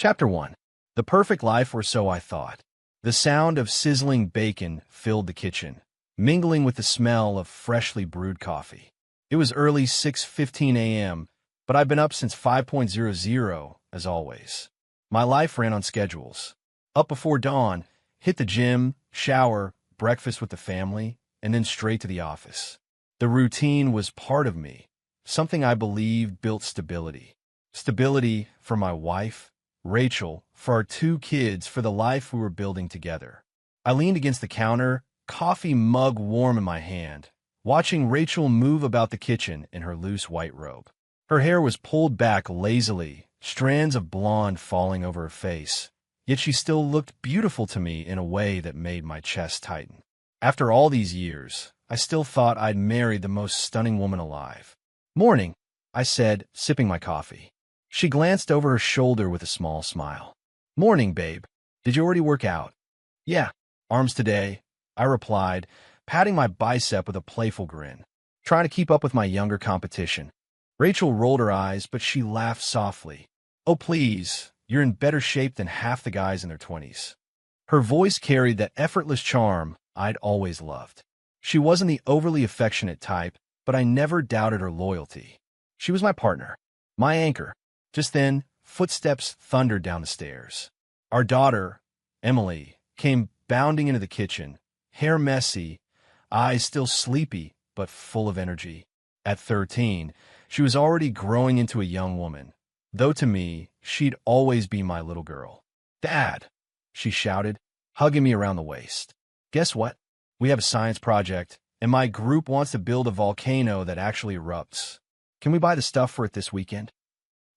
Chapter 1. The Perfect Life, or so I thought. The sound of sizzling bacon filled the kitchen, mingling with the smell of freshly brewed coffee. It was early 6:15 a.m., but I'd been up since 5:00, as always. My life ran on schedules. Up before dawn, hit the gym, shower, breakfast with the family, and then straight to the office. The routine was part of me, something I believed built stability. Stability for my wife, Rachel, for our 2 kids, for the life we were building together. I leaned against the counter, coffee mug warm in my hand, watching Rachel move about the kitchen in her loose white robe. Her hair was pulled back lazily, strands of blonde falling over her face, yet she still looked beautiful to me in a way that made my chest tighten. After all these years, I still thought I'd married the most stunning woman alive. "Morning," I said, sipping my coffee. She glanced over her shoulder with a small smile. "Morning, babe. Did you already work out?" "Yeah, arms today," I replied, patting my bicep with a playful grin, trying to keep up with my younger competition. Rachel rolled her eyes, but she laughed softly. "Oh, please, you're in better shape than half the guys in their 20s. Her voice carried that effortless charm I'd always loved. She wasn't the overly affectionate type, but I never doubted her loyalty. She was my partner, my anchor. Just then, footsteps thundered down the stairs. Our daughter, Emily, came bounding into the kitchen, hair messy, eyes still sleepy but full of energy. At 13, she was already growing into a young woman, though to me, she'd always be my little girl. "Dad," she shouted, hugging me around the waist. "Guess what? We have a science project, and my group wants to build a volcano that actually erupts. Can we buy the stuff for it this weekend?"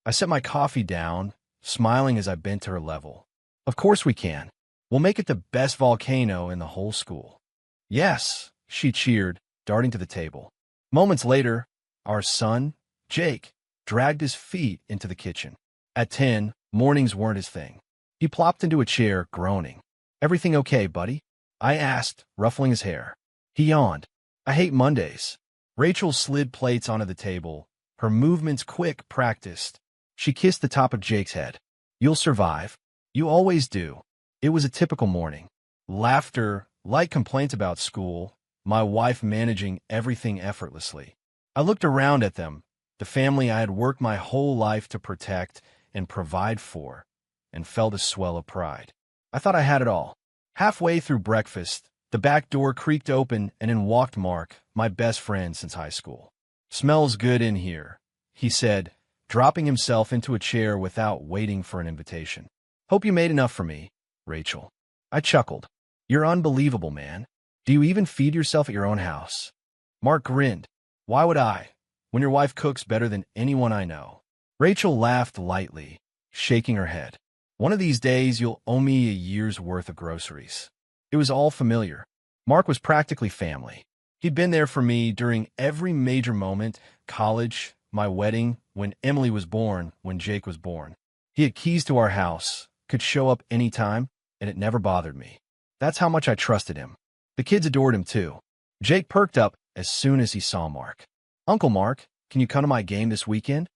I set my coffee down, smiling as I bent to her level. "Of course we can. We'll make it the best volcano in the whole school." "Yes," she cheered, darting to the table. Moments later, our son, Jake, dragged his feet into the kitchen. At 10, mornings weren't his thing. He plopped into a chair, groaning. "Everything okay, buddy?" I asked, ruffling his hair. He yawned. "I hate Mondays." Rachel slid plates onto the table, her movements quick, practiced. She kissed the top of Jake's head. "You'll survive. You always do." It was a typical morning. Laughter, light complaints about school, my wife managing everything effortlessly. I looked around at them, the family I had worked my whole life to protect and provide for, and felt a swell of pride. I thought I had it all. Halfway through breakfast, the back door creaked open and in walked Mark, my best friend since high school. "Smells good in here," he said, dropping himself into a chair without waiting for an invitation. "Hope you made enough for me, Rachel." I chuckled. "You're unbelievable, man. Do you even feed yourself at your own house?" Mark grinned. "Why would I, when your wife cooks better than anyone I know?" Rachel laughed lightly, shaking her head. "One of these days you'll owe me a year's worth of groceries." It was all familiar. Mark was practically family. He'd been there for me during every major moment: college, my wedding, when Emily was born, when Jake was born. He had keys to our house, could show up anytime, and it never bothered me. That's how much I trusted him. The kids adored him too. Jake perked up as soon as he saw Mark. "Uncle Mark, can you come to my game this weekend?"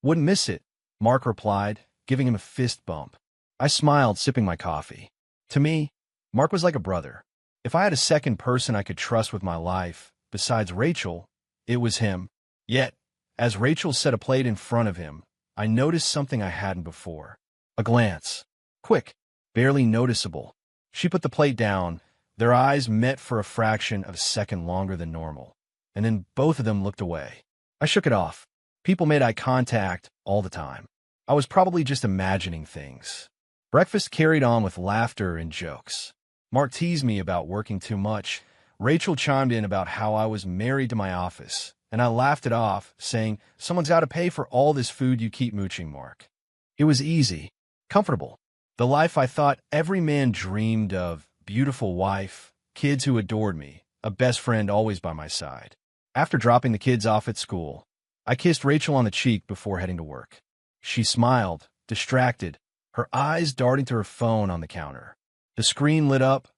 "Wouldn't miss it," Mark replied, giving him a fist bump. I smiled, sipping my coffee. To me, Mark was like a brother. If I had a second person I could trust with my life, besides Rachel, it was him. Yet, as Rachel set a plate in front of him, I noticed something I hadn't before. A glance. Quick, barely noticeable. She put the plate down. Their eyes met for a fraction of a second longer than normal, and then both of them looked away. I shook it off. People made eye contact all the time. I was probably just imagining things. Breakfast carried on with laughter and jokes. Mark teased me about working too much. Rachel chimed in about how I was married to my office, and I laughed it off, saying, "Someone's got to pay for all this food you keep mooching, Mark." It was easy, comfortable. The life I thought every man dreamed of: beautiful wife, kids who adored me, a best friend always by my side. After dropping the kids off at school, I kissed Rachel on the cheek before heading to work. She smiled, distracted, her eyes darting to her phone on the counter. The screen lit up,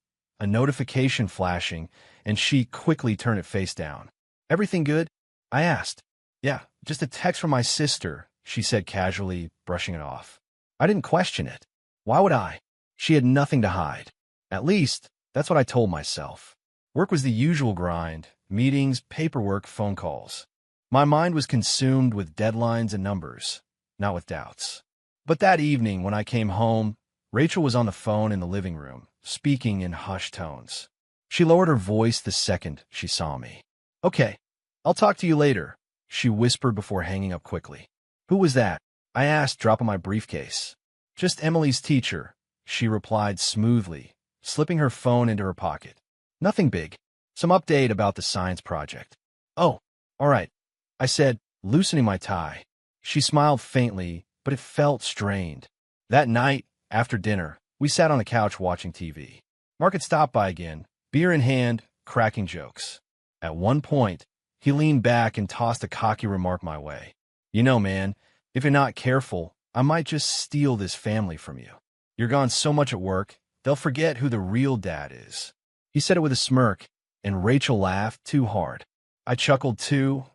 a notification flashing, and she quickly turned it face down. "Everything good?" I asked. "Yeah, just a text from my sister," she said casually, brushing it off. I didn't question it. Why would I? She had nothing to hide. At least, that's what I told myself. Work was the usual grind: meetings, paperwork, phone calls. My mind was consumed with deadlines and numbers, not with doubts. But that evening, when I came home, Rachel was on the phone in the living room, speaking in hushed tones. She lowered her voice the second she saw me. "Okay, I'll talk to you later," she whispered before hanging up quickly. "Who was that?" I asked, dropping my briefcase. "Just Emily's teacher," she replied smoothly, slipping her phone into her pocket. "Nothing big. Some update about the science project." "Oh, all right," I said, loosening my tie. She smiled faintly, but it felt strained. That night, after dinner, we sat on the couch watching TV. Mark had stopped by again, beer in hand, cracking jokes. At one point, he leaned back and tossed a cocky remark my way. "You know, man, if you're not careful, I might just steal this family from you. You're gone so much at work, they'll forget who the real dad is." He said it with a smirk, and Rachel laughed too hard. I chuckled too,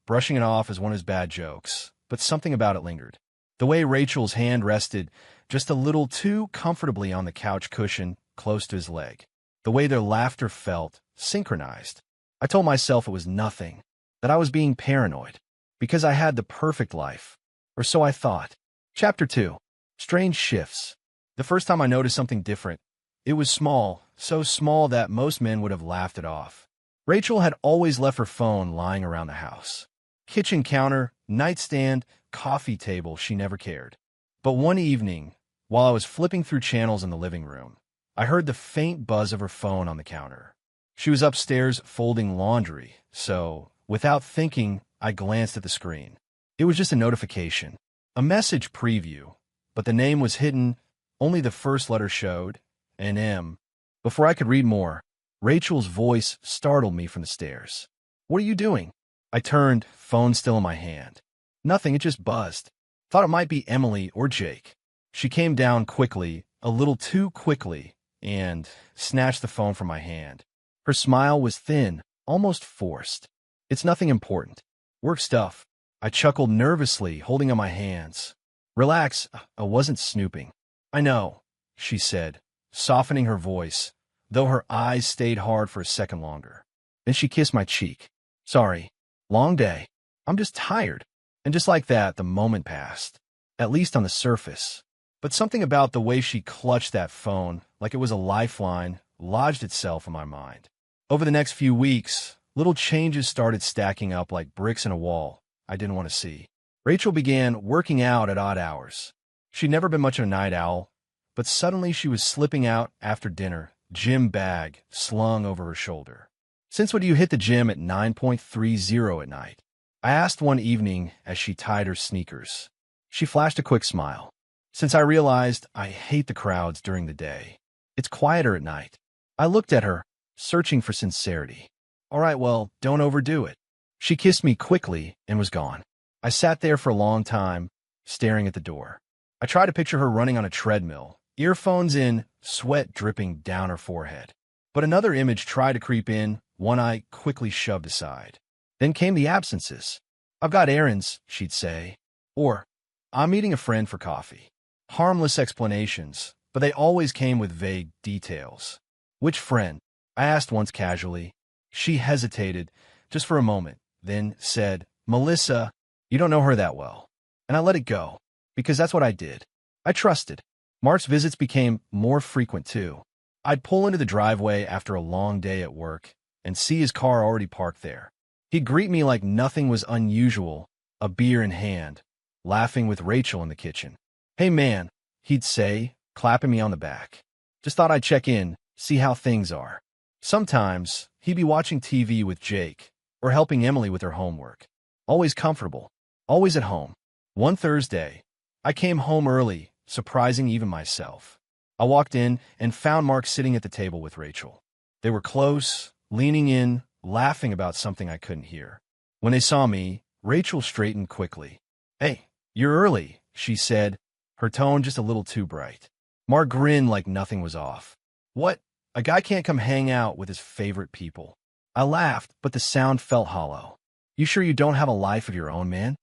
brushing it off as one of his bad jokes, but something about it lingered. The way Rachel's hand rested just a little too comfortably on the couch cushion close to his leg. The way their laughter felt synchronized. I told myself it was nothing, that I was being paranoid, because I had the perfect life. Or so I thought. Chapter 2. Strange Shifts. The first time I noticed something different, it was small, so small that most men would have laughed it off. Rachel had always left her phone lying around the house. Kitchen counter, nightstand, coffee table, she never cared. But one evening, while I was flipping through channels in the living room, I heard the faint buzz of her phone on the counter. She was upstairs folding laundry, so, without thinking, I glanced at the screen. It was just a notification, a message preview, but the name was hidden, only the first letter showed, an M. Before I could read more, Rachel's voice startled me from the stairs. "What are you doing?" I turned, phone still in my hand. "Nothing, it just buzzed. Thought it might be Emily or Jake." She came down quickly, a little too quickly, and snatched the phone from my hand. Her smile was thin, almost forced. "It's nothing important. Work stuff." I chuckled nervously, holding on my hands. "Relax, I wasn't snooping." "I know," she said, softening her voice, though her eyes stayed hard for a second longer. Then she kissed my cheek. "Sorry. Long day. I'm just tired." And just like that, the moment passed. At least on the surface. But something about the way she clutched that phone, like it was a lifeline, lodged itself in my mind. Over the next few weeks, little changes started stacking up like bricks in a wall I didn't want to see. Rachel began working out at odd hours. She'd never been much of a night owl, but suddenly she was slipping out after dinner, gym bag slung over her shoulder. "Since when do you hit the gym at 9:30 at night?" I asked one evening as she tied her sneakers. She flashed a quick smile. "Since I realized I hate the crowds during the day. It's quieter at night." I looked at her, searching for sincerity. "All right, well, don't overdo it." She kissed me quickly and was gone. I sat there for a long time, staring at the door. I tried to picture her running on a treadmill, earphones in, sweat dripping down her forehead. But another image tried to creep in, one I quickly shoved aside. Then came the absences. "I've got errands," she'd say. Or, "I'm meeting a friend for coffee." Harmless explanations, but they always came with vague details. "Which friend?" I asked once casually. She hesitated, just for a moment, then said, "Melissa, you don't know her that well." And I let it go, because that's what I did. I trusted. Mark's visits became more frequent, too. I'd pull into the driveway after a long day at work and see his car already parked there. He'd greet me like nothing was unusual, a beer in hand, laughing with Rachel in the kitchen. "Hey man," he'd say, clapping me on the back. "Just thought I'd check in, see how things are." Sometimes, he'd be watching TV with Jake, or helping Emily with her homework. Always comfortable, always at home. One Thursday, I came home early, surprising even myself. I walked in and found Mark sitting at the table with Rachel. They were close, leaning in, laughing about something I couldn't hear. When they saw me, Rachel straightened quickly. "Hey, you're early," she said, her tone just a little too bright. Mark grinned like nothing was off. "What? A guy can't come hang out with his favorite people." I laughed, but the sound felt hollow. "You sure you don't have a life of your own, man?"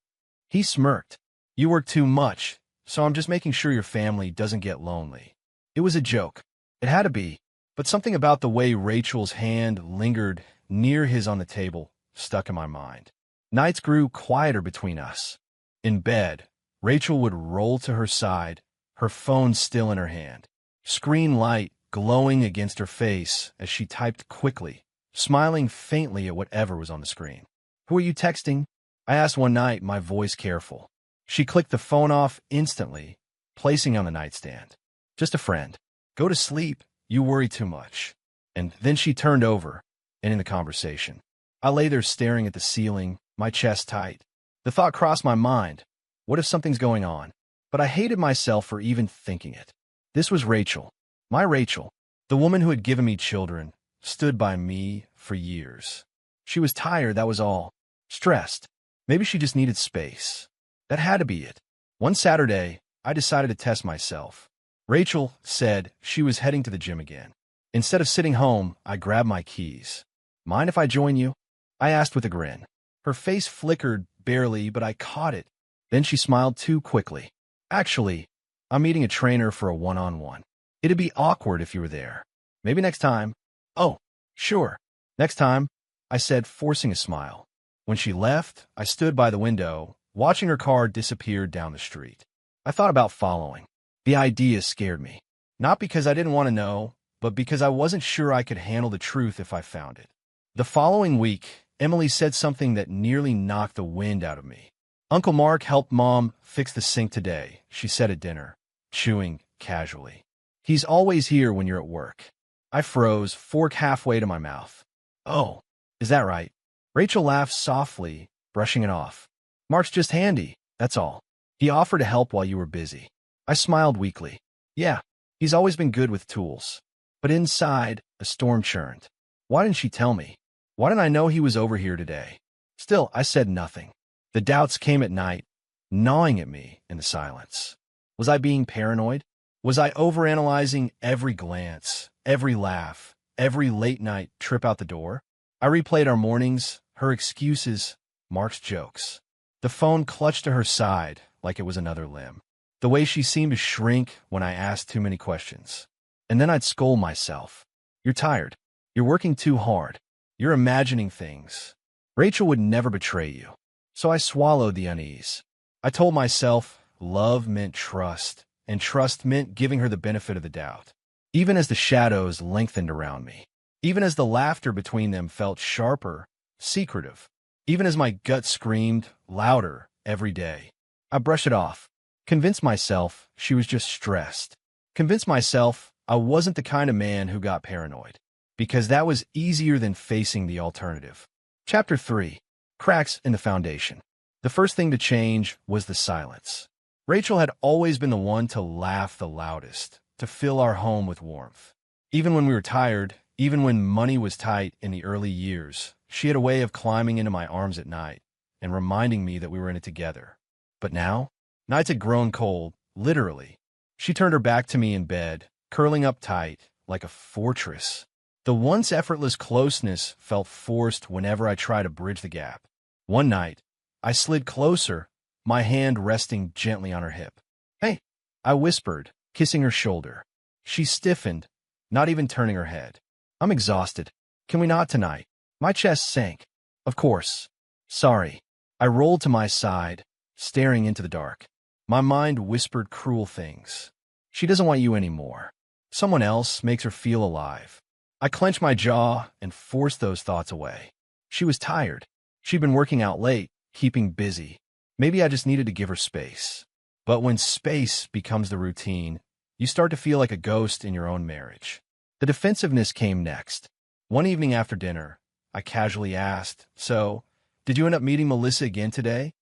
He smirked. "You work too much," so I'm just making sure your family doesn't get lonely. It was a joke. It had to be, but something about the way Rachel's hand lingered near his on the table stuck in my mind. Nights grew quieter between us. In bed, Rachel would roll to her side, her phone still in her hand, screen light glowing against her face as she typed quickly, smiling faintly at whatever was on the screen. "Who are you texting?" I asked one night, my voice careful. She clicked the phone off instantly, placing it on the nightstand. "Just a friend. Go to sleep. You worry too much." And then she turned over, ending the conversation. I lay there staring at the ceiling, my chest tight. The thought crossed my mind, what if something's going on? But I hated myself for even thinking it. This was Rachel, my Rachel, the woman who had given me children, stood by me for years. She was tired, that was all. Stressed. Maybe she just needed space. That had to be it. One Saturday, I decided to test myself. Rachel said she was heading to the gym again. Instead of sitting home, I grabbed my keys. "Mind if I join you?" I asked with a grin. Her face flickered barely, but I caught it. Then she smiled too quickly. "Actually, I'm meeting a trainer for a one-on-one. It'd be awkward if you were there. Maybe next time." "Oh, sure. Next time," I said, forcing a smile. When she left, I stood by the window, watching her car disappear down the street. I thought about following. The idea scared me. Not because I didn't want to know, but because I wasn't sure I could handle the truth if I found it. The following week, Emily said something that nearly knocked the wind out of me. "Uncle Mark helped Mom fix the sink today," she said at dinner, chewing casually. "He's always here when you're at work." I froze, fork halfway to my mouth. "Oh, is that right?" Rachel laughed softly, brushing it off. "Mark's just handy, that's all. He offered to help while you were busy." I smiled weakly. "Yeah, he's always been good with tools." But inside, a storm churned. Why didn't she tell me? Why didn't I know he was over here today? Still, I said nothing. The doubts came at night, gnawing at me in the silence. Was I being paranoid? Was I overanalyzing every glance, every laugh, every late-night trip out the door? I replayed our mornings, her excuses, Mark's jokes. The phone clutched to her side like it was another limb. The way she seemed to shrink when I asked too many questions. And then I'd scold myself. "You're tired. You're working too hard. You're imagining things. Rachel would never betray you." So I swallowed the unease. I told myself love meant trust, and trust meant giving her the benefit of the doubt. Even as the shadows lengthened around me. Even as the laughter between them felt sharper, secretive. Even as my gut screamed louder every day. I brushed it off. Convinced myself she was just stressed. Convinced myself I wasn't the kind of man who got paranoid. Because that was easier than facing the alternative. Chapter 3. Cracks in the Foundation. The first thing to change was the silence. Rachel had always been the one to laugh the loudest, to fill our home with warmth. Even when we were tired, even when money was tight in the early years, she had a way of climbing into my arms at night and reminding me that we were in it together. But now, nights had grown cold, literally. She turned her back to me in bed, curling up tight, like a fortress. The once effortless closeness felt forced whenever I tried to bridge the gap. One night, I slid closer, my hand resting gently on her hip. "Hey," I whispered, kissing her shoulder. She stiffened, not even turning her head. "I'm exhausted. Can we not tonight?" My chest sank. "Of course. Sorry." I rolled to my side, staring into the dark. My mind whispered cruel things. "She doesn't want you anymore. Someone else makes her feel alive." I clenched my jaw and forced those thoughts away. She was tired. She'd been working out late, keeping busy. Maybe I just needed to give her space. But when space becomes the routine, you start to feel like a ghost in your own marriage. The defensiveness came next. One evening after dinner, I casually asked, "So, did you end up meeting Melissa again today?"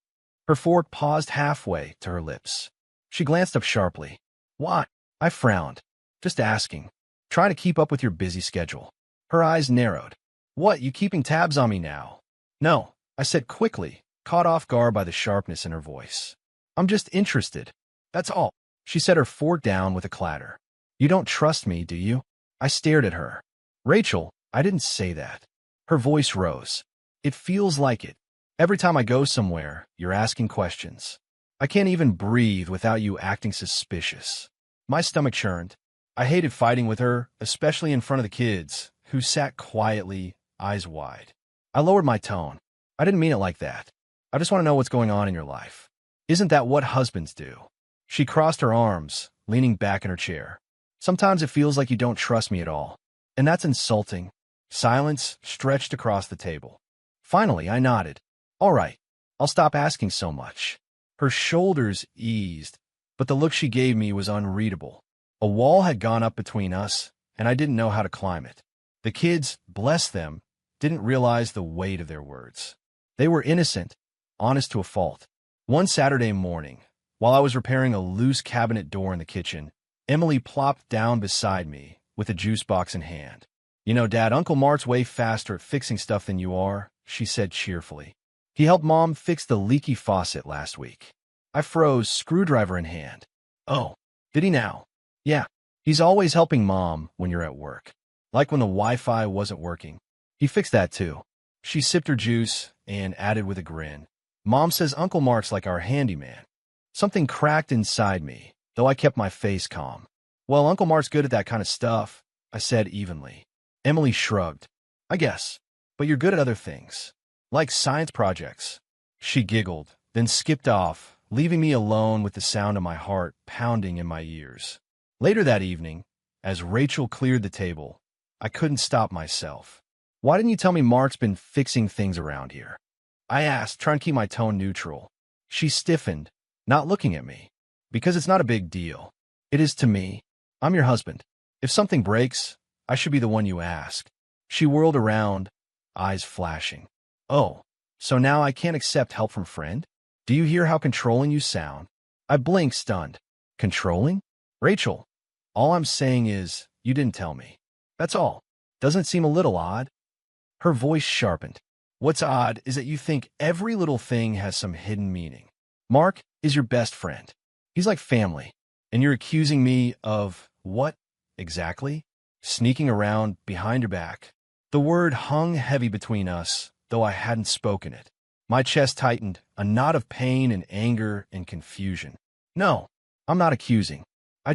Her fork paused halfway to her lips. She glanced up sharply. "Why?" I frowned. "Just asking. Trying to keep up with your busy schedule." Her eyes narrowed. "What, you keeping tabs on me now?" "No," I said quickly, caught off guard by the sharpness in her voice. "I'm just interested. That's all." She set her fork down with a clatter. "You don't trust me, do you?" I stared at her. "Rachel, I didn't say that." Her voice rose. "It feels like it. Every time I go somewhere, you're asking questions." I can't even breathe without you acting suspicious. My stomach churned. I hated fighting with her, especially in front of the kids, who sat quietly, eyes wide. I lowered my tone. I didn't mean it like that. I just want to know what's going on in your life. Isn't that what husbands do? She crossed her arms, leaning back in her chair. Sometimes it feels like you don't trust me at all. And that's insulting. Silence stretched across the table. Finally, I nodded. All right, I'll stop asking so much. Her shoulders eased, but the look she gave me was unreadable. A wall had gone up between us, and I didn't know how to climb it. The kids, bless them, didn't realize the weight of their words. They were innocent, honest to a fault. One Saturday morning, while I was repairing a loose cabinet door in the kitchen, Emily plopped down beside me with a juice box in hand. You know, Dad, Uncle Mart's way faster at fixing stuff than you are, she said cheerfully. He helped Mom fix the leaky faucet last week. I froze, screwdriver in hand. Oh, did he now? Yeah, he's always helping Mom when you're at work. Like when the Wi-Fi wasn't working. He fixed that too. She sipped her juice and added with a grin. Mom says Uncle Mark's like our handyman. Something cracked inside me, though I kept my face calm. Well, Uncle Mark's good at that kind of stuff, I said evenly. Emily shrugged. I guess, but you're good at other things. Like science projects. She giggled, then skipped off, leaving me alone with the sound of my heart pounding in my ears. Later that evening, as Rachel cleared the table, I couldn't stop myself. Why didn't you tell me Mark's been fixing things around here? I asked, trying to keep my tone neutral. She stiffened, not looking at me. Because it's not a big deal. It is to me. I'm your husband. If something breaks, I should be the one you ask. She whirled around, eyes flashing. Oh, so now I can't accept help from friend? Do you hear how controlling you sound? I blinked, stunned. Controlling? Rachel, all I'm saying is, you didn't tell me. That's all. Doesn't it seem a little odd? Her voice sharpened. What's odd is that you think every little thing has some hidden meaning. Mark is your best friend. He's like family. And you're accusing me of what, exactly? Sneaking around behind your back. The word hung heavy between us, though I hadn't spoken it. My chest tightened, a knot of pain and anger and confusion. No, I'm not accusing. I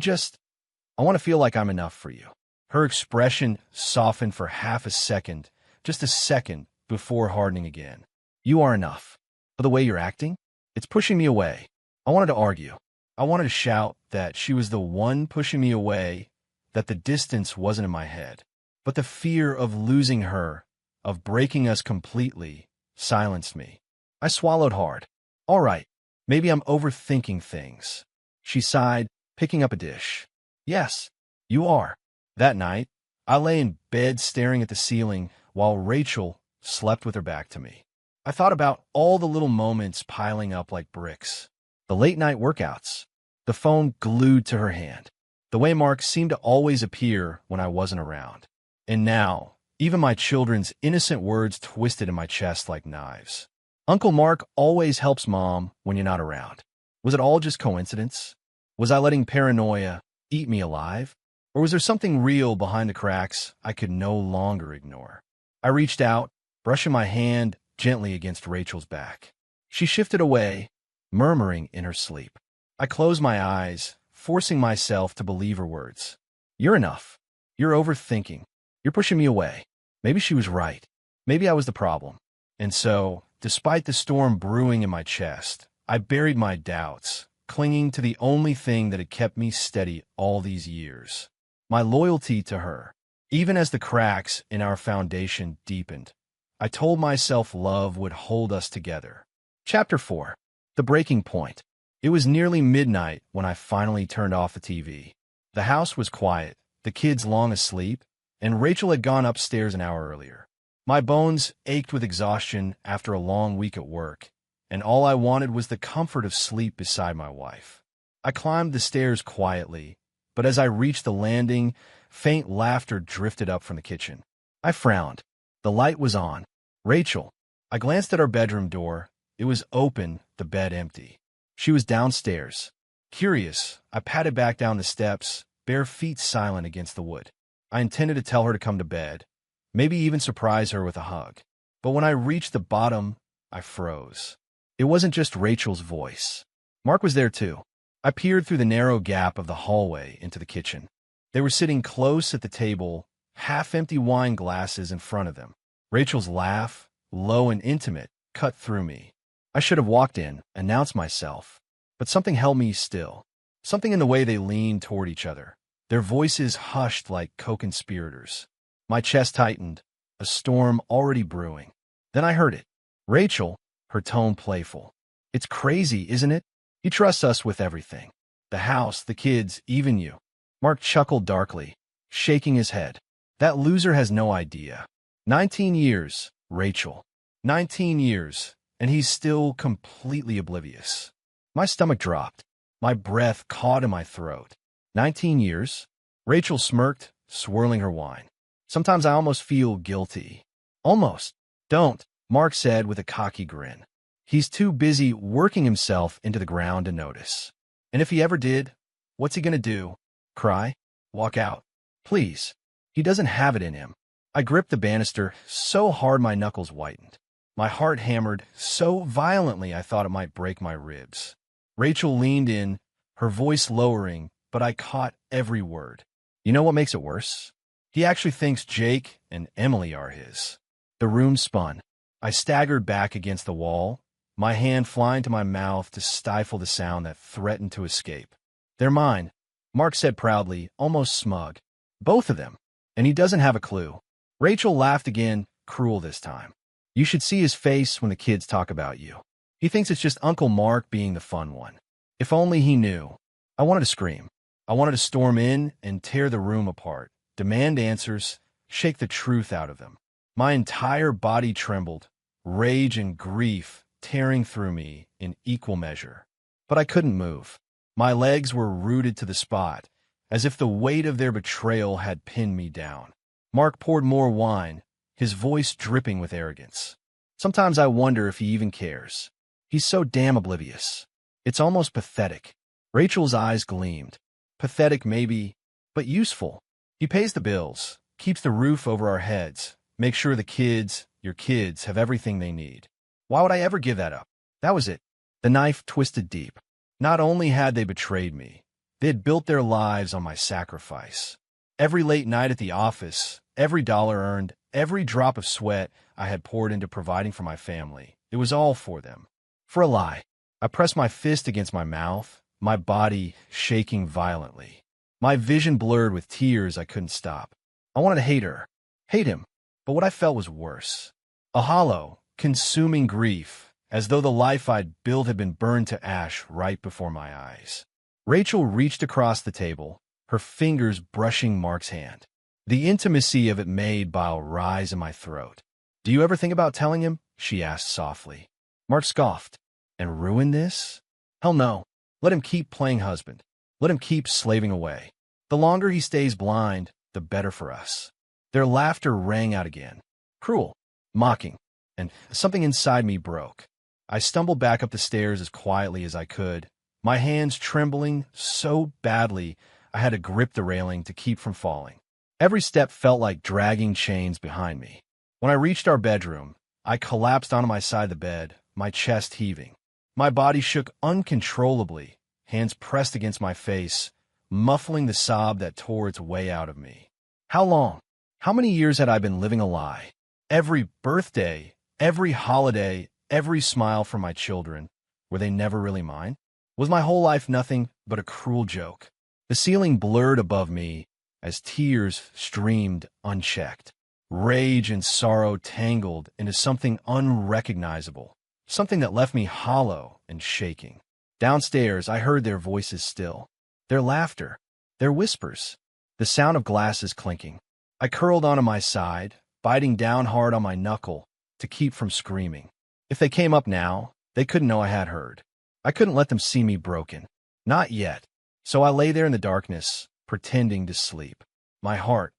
want to feel like I'm enough for you. Her expression softened for half a second, just a second, before hardening again. You are enough. But the way you're acting, it's pushing me away. I wanted to argue. I wanted to shout that she was the one pushing me away, that the distance wasn't in my head. But the fear of losing her, of breaking us completely, silenced me. I swallowed hard. All right, maybe I'm overthinking things. She sighed, picking up a dish. Yes, you are. That night, I lay in bed staring at the ceiling while Rachel slept with her back to me. I thought about all the little moments piling up like bricks. The late-night workouts. The phone glued to her hand. The way Mark seemed to always appear when I wasn't around. And now, even my children's innocent words twisted in my chest like knives. Uncle Mark always helps Mom when you're not around. Was it all just coincidence? Was I letting paranoia eat me alive? Or was there something real behind the cracks I could no longer ignore? I reached out, brushing my hand gently against Rachel's back. She shifted away, murmuring in her sleep. I closed my eyes, forcing myself to believe her words. You're enough. You're overthinking. You're pushing me away. Maybe she was right. Maybe I was the problem. And so, despite the storm brewing in my chest, I buried my doubts, clinging to the only thing that had kept me steady all these years. My loyalty to her. Even as the cracks in our foundation deepened, I told myself love would hold us together. Chapter 4. The Breaking Point. It was nearly midnight when I finally turned off the TV. The house was quiet, the kids long asleep, and Rachel had gone upstairs an hour earlier. My bones ached with exhaustion after a long week at work, and all I wanted was the comfort of sleep beside my wife. I climbed the stairs quietly, but as I reached the landing, faint laughter drifted up from the kitchen. I frowned. The light was on. Rachel. I glanced at our bedroom door. It was open, the bed empty. She was downstairs. Curious, I padded back down the steps, bare feet silent against the wood. I intended to tell her to come to bed, maybe even surprise her with a hug. But when I reached the bottom, I froze. It wasn't just Rachel's voice. Mark was there too. I peered through the narrow gap of the hallway into the kitchen. They were sitting close at the table, half-empty wine glasses in front of them. Rachel's laugh, low and intimate, cut through me. I should have walked in, announced myself, but something held me still. Something in the way they leaned toward each other. Their voices hushed like co-conspirators. My chest tightened, a storm already brewing. Then I heard it. Rachel, her tone playful. It's crazy, isn't it? He trusts us with everything. The house, the kids, even you. Mark chuckled darkly, shaking his head. That loser has no idea. 19 years, Rachel. 19 years, and he's still completely oblivious. My stomach dropped. My breath caught in my throat. 19 years? Rachel smirked, swirling her wine. Sometimes I almost feel guilty. Almost. Don't, Mark said with a cocky grin. He's too busy working himself into the ground to notice. And if he ever did, what's he gonna do? Cry? Walk out? Please. He doesn't have it in him. I gripped the banister so hard my knuckles whitened. My heart hammered so violently I thought it might break my ribs. Rachel leaned in, her voice lowering, but I caught every word. You know what makes it worse? He actually thinks Jake and Emily are his. The room spun. I staggered back against the wall, my hand flying to my mouth to stifle the sound that threatened to escape. They're mine, Mark said proudly, almost smug. Both of them. And he doesn't have a clue. Rachel laughed again, cruel this time. You should see his face when the kids talk about you. He thinks it's just Uncle Mark being the fun one. If only he knew. I wanted to scream. I wanted to storm in and tear the room apart, demand answers, shake the truth out of them. My entire body trembled, rage and grief tearing through me in equal measure. But I couldn't move. My legs were rooted to the spot, as if the weight of their betrayal had pinned me down. Mark poured more wine, his voice dripping with arrogance. Sometimes I wonder if he even cares. He's so damn oblivious. It's almost pathetic. Rachel's eyes gleamed. Pathetic maybe, but useful. He pays the bills, keeps the roof over our heads, makes sure the kids, your kids, have everything they need. Why would I ever give that up? That was it. The knife twisted deep. Not only had they betrayed me, they had built their lives on my sacrifice. Every late night at the office, every dollar earned, every drop of sweat I had poured into providing for my family, it was all for them. For a lie. I pressed my fist against my mouth, my body shaking violently. My vision blurred with tears I couldn't stop. I wanted to hate her, hate him, but what I felt was worse. A hollow, consuming grief, as though the life I'd built had been burned to ash right before my eyes. Rachel reached across the table, her fingers brushing Mark's hand. The intimacy of it made bile rise in my throat. Do you ever think about telling him? She asked softly. Mark scoffed. And ruin this? Hell no. Let him keep playing husband. Let him keep slaving away. The longer he stays blind, the better for us. Their laughter rang out again. Cruel, mocking, and something inside me broke. I stumbled back up the stairs as quietly as I could, my hands trembling so badly I had to grip the railing to keep from falling. Every step felt like dragging chains behind me. When I reached our bedroom, I collapsed onto my side of the bed, my chest heaving. My body shook uncontrollably, hands pressed against my face, muffling the sob that tore its way out of me. How long? How many years had I been living a lie? Every birthday, every holiday, every smile from my children, were they never really mine? Was my whole life nothing but a cruel joke? The ceiling blurred above me as tears streamed unchecked. Rage and sorrow tangled into something unrecognizable, something that left me hollow and shaking. Downstairs, I heard their voices still, their laughter, their whispers, the sound of glasses clinking. I curled onto my side, biting down hard on my knuckle to keep from screaming. If they came up now, they couldn't know I had heard. I couldn't let them see me broken. Not yet. So I lay there in the darkness, pretending to sleep. My heart,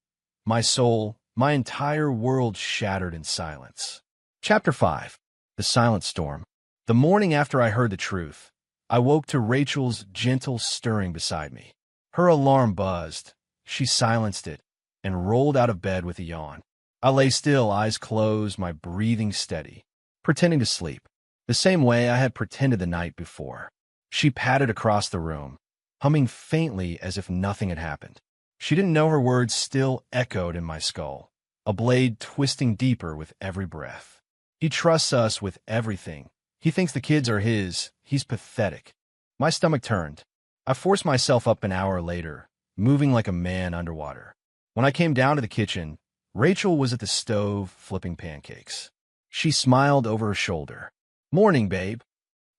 my soul, my entire world shattered in silence. Chapter 5. The Silent Storm. The morning after I heard the truth, I woke to Rachel's gentle stirring beside me. Her alarm buzzed. She silenced it and rolled out of bed with a yawn. I lay still, eyes closed, my breathing steady, pretending to sleep, the same way I had pretended the night before. She patted across the room, humming faintly as if nothing had happened. She didn't know her words still echoed in my skull, a blade twisting deeper with every breath. He trusts us with everything. He thinks the kids are his. He's pathetic. My stomach turned. I forced myself up an hour later, moving like a man underwater. When I came down to the kitchen, Rachel was at the stove flipping pancakes. She smiled over her shoulder. "Morning, babe."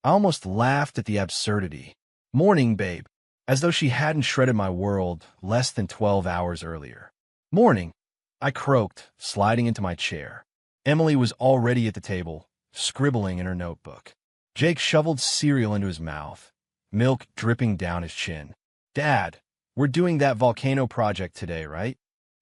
I almost laughed at the absurdity. "Morning, babe," as though she hadn't shredded my world less than 12 hours earlier. "Morning," I croaked, sliding into my chair. Emily was already at the table, scribbling in her notebook. Jake shoveled cereal into his mouth, milk dripping down his chin. "Dad, we're doing that volcano project today, right?"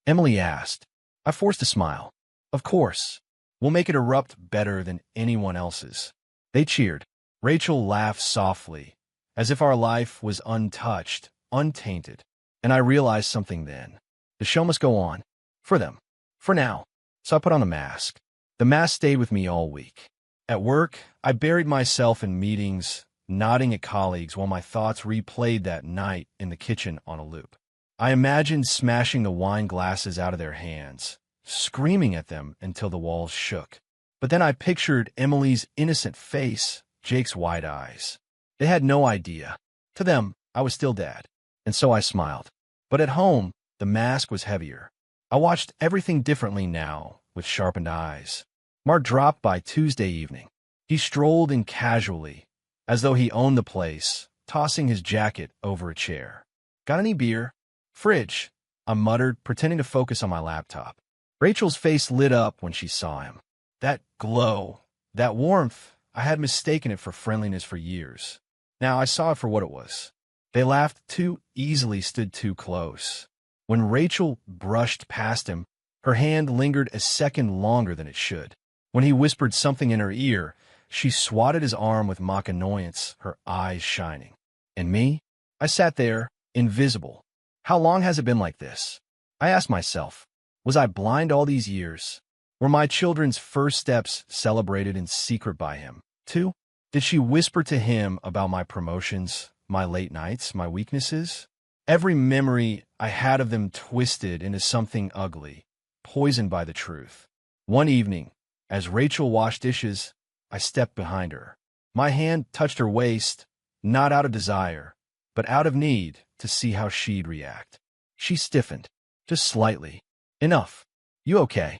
Emily asked. I forced a smile. "Of course. We'll make it erupt better than anyone else's." They cheered. Rachel laughed softly, as if our life was untouched, untainted. And I realized something then. The show must go on. For them. For now. So I put on a mask. The mask stayed with me all week. At work, I buried myself in meetings, nodding at colleagues while my thoughts replayed that night in the kitchen on a loop. I imagined smashing the wine glasses out of their hands, screaming at them until the walls shook. But then I pictured Emily's innocent face, Jake's wide eyes. They had no idea. To them, I was still Dad. And so I smiled. But at home, the mask was heavier. I watched everything differently now, with sharpened eyes. Mark dropped by Tuesday evening. He strolled in casually, as though he owned the place, tossing his jacket over a chair. "Got any beer?" "Fridge," I muttered, pretending to focus on my laptop. Rachel's face lit up when she saw him. That glow, that warmth, I had mistaken it for friendliness for years. Now I saw it for what it was. They laughed too easily, stood too close. When Rachel brushed past him, her hand lingered a second longer than it should. When he whispered something in her ear, she swatted his arm with mock annoyance, her eyes shining. And me? I sat there, invisible. How long has it been like this? I asked myself. Was I blind all these years? Were my children's first steps celebrated in secret by him, too? Did she whisper to him about my promotions, my late nights, my weaknesses? Every memory I had of them twisted into something ugly, poisoned by the truth. One evening, as Rachel washed dishes, I stepped behind her. My hand touched her waist, not out of desire, but out of need to see how she'd react. She stiffened, just slightly. "Enough. You okay?"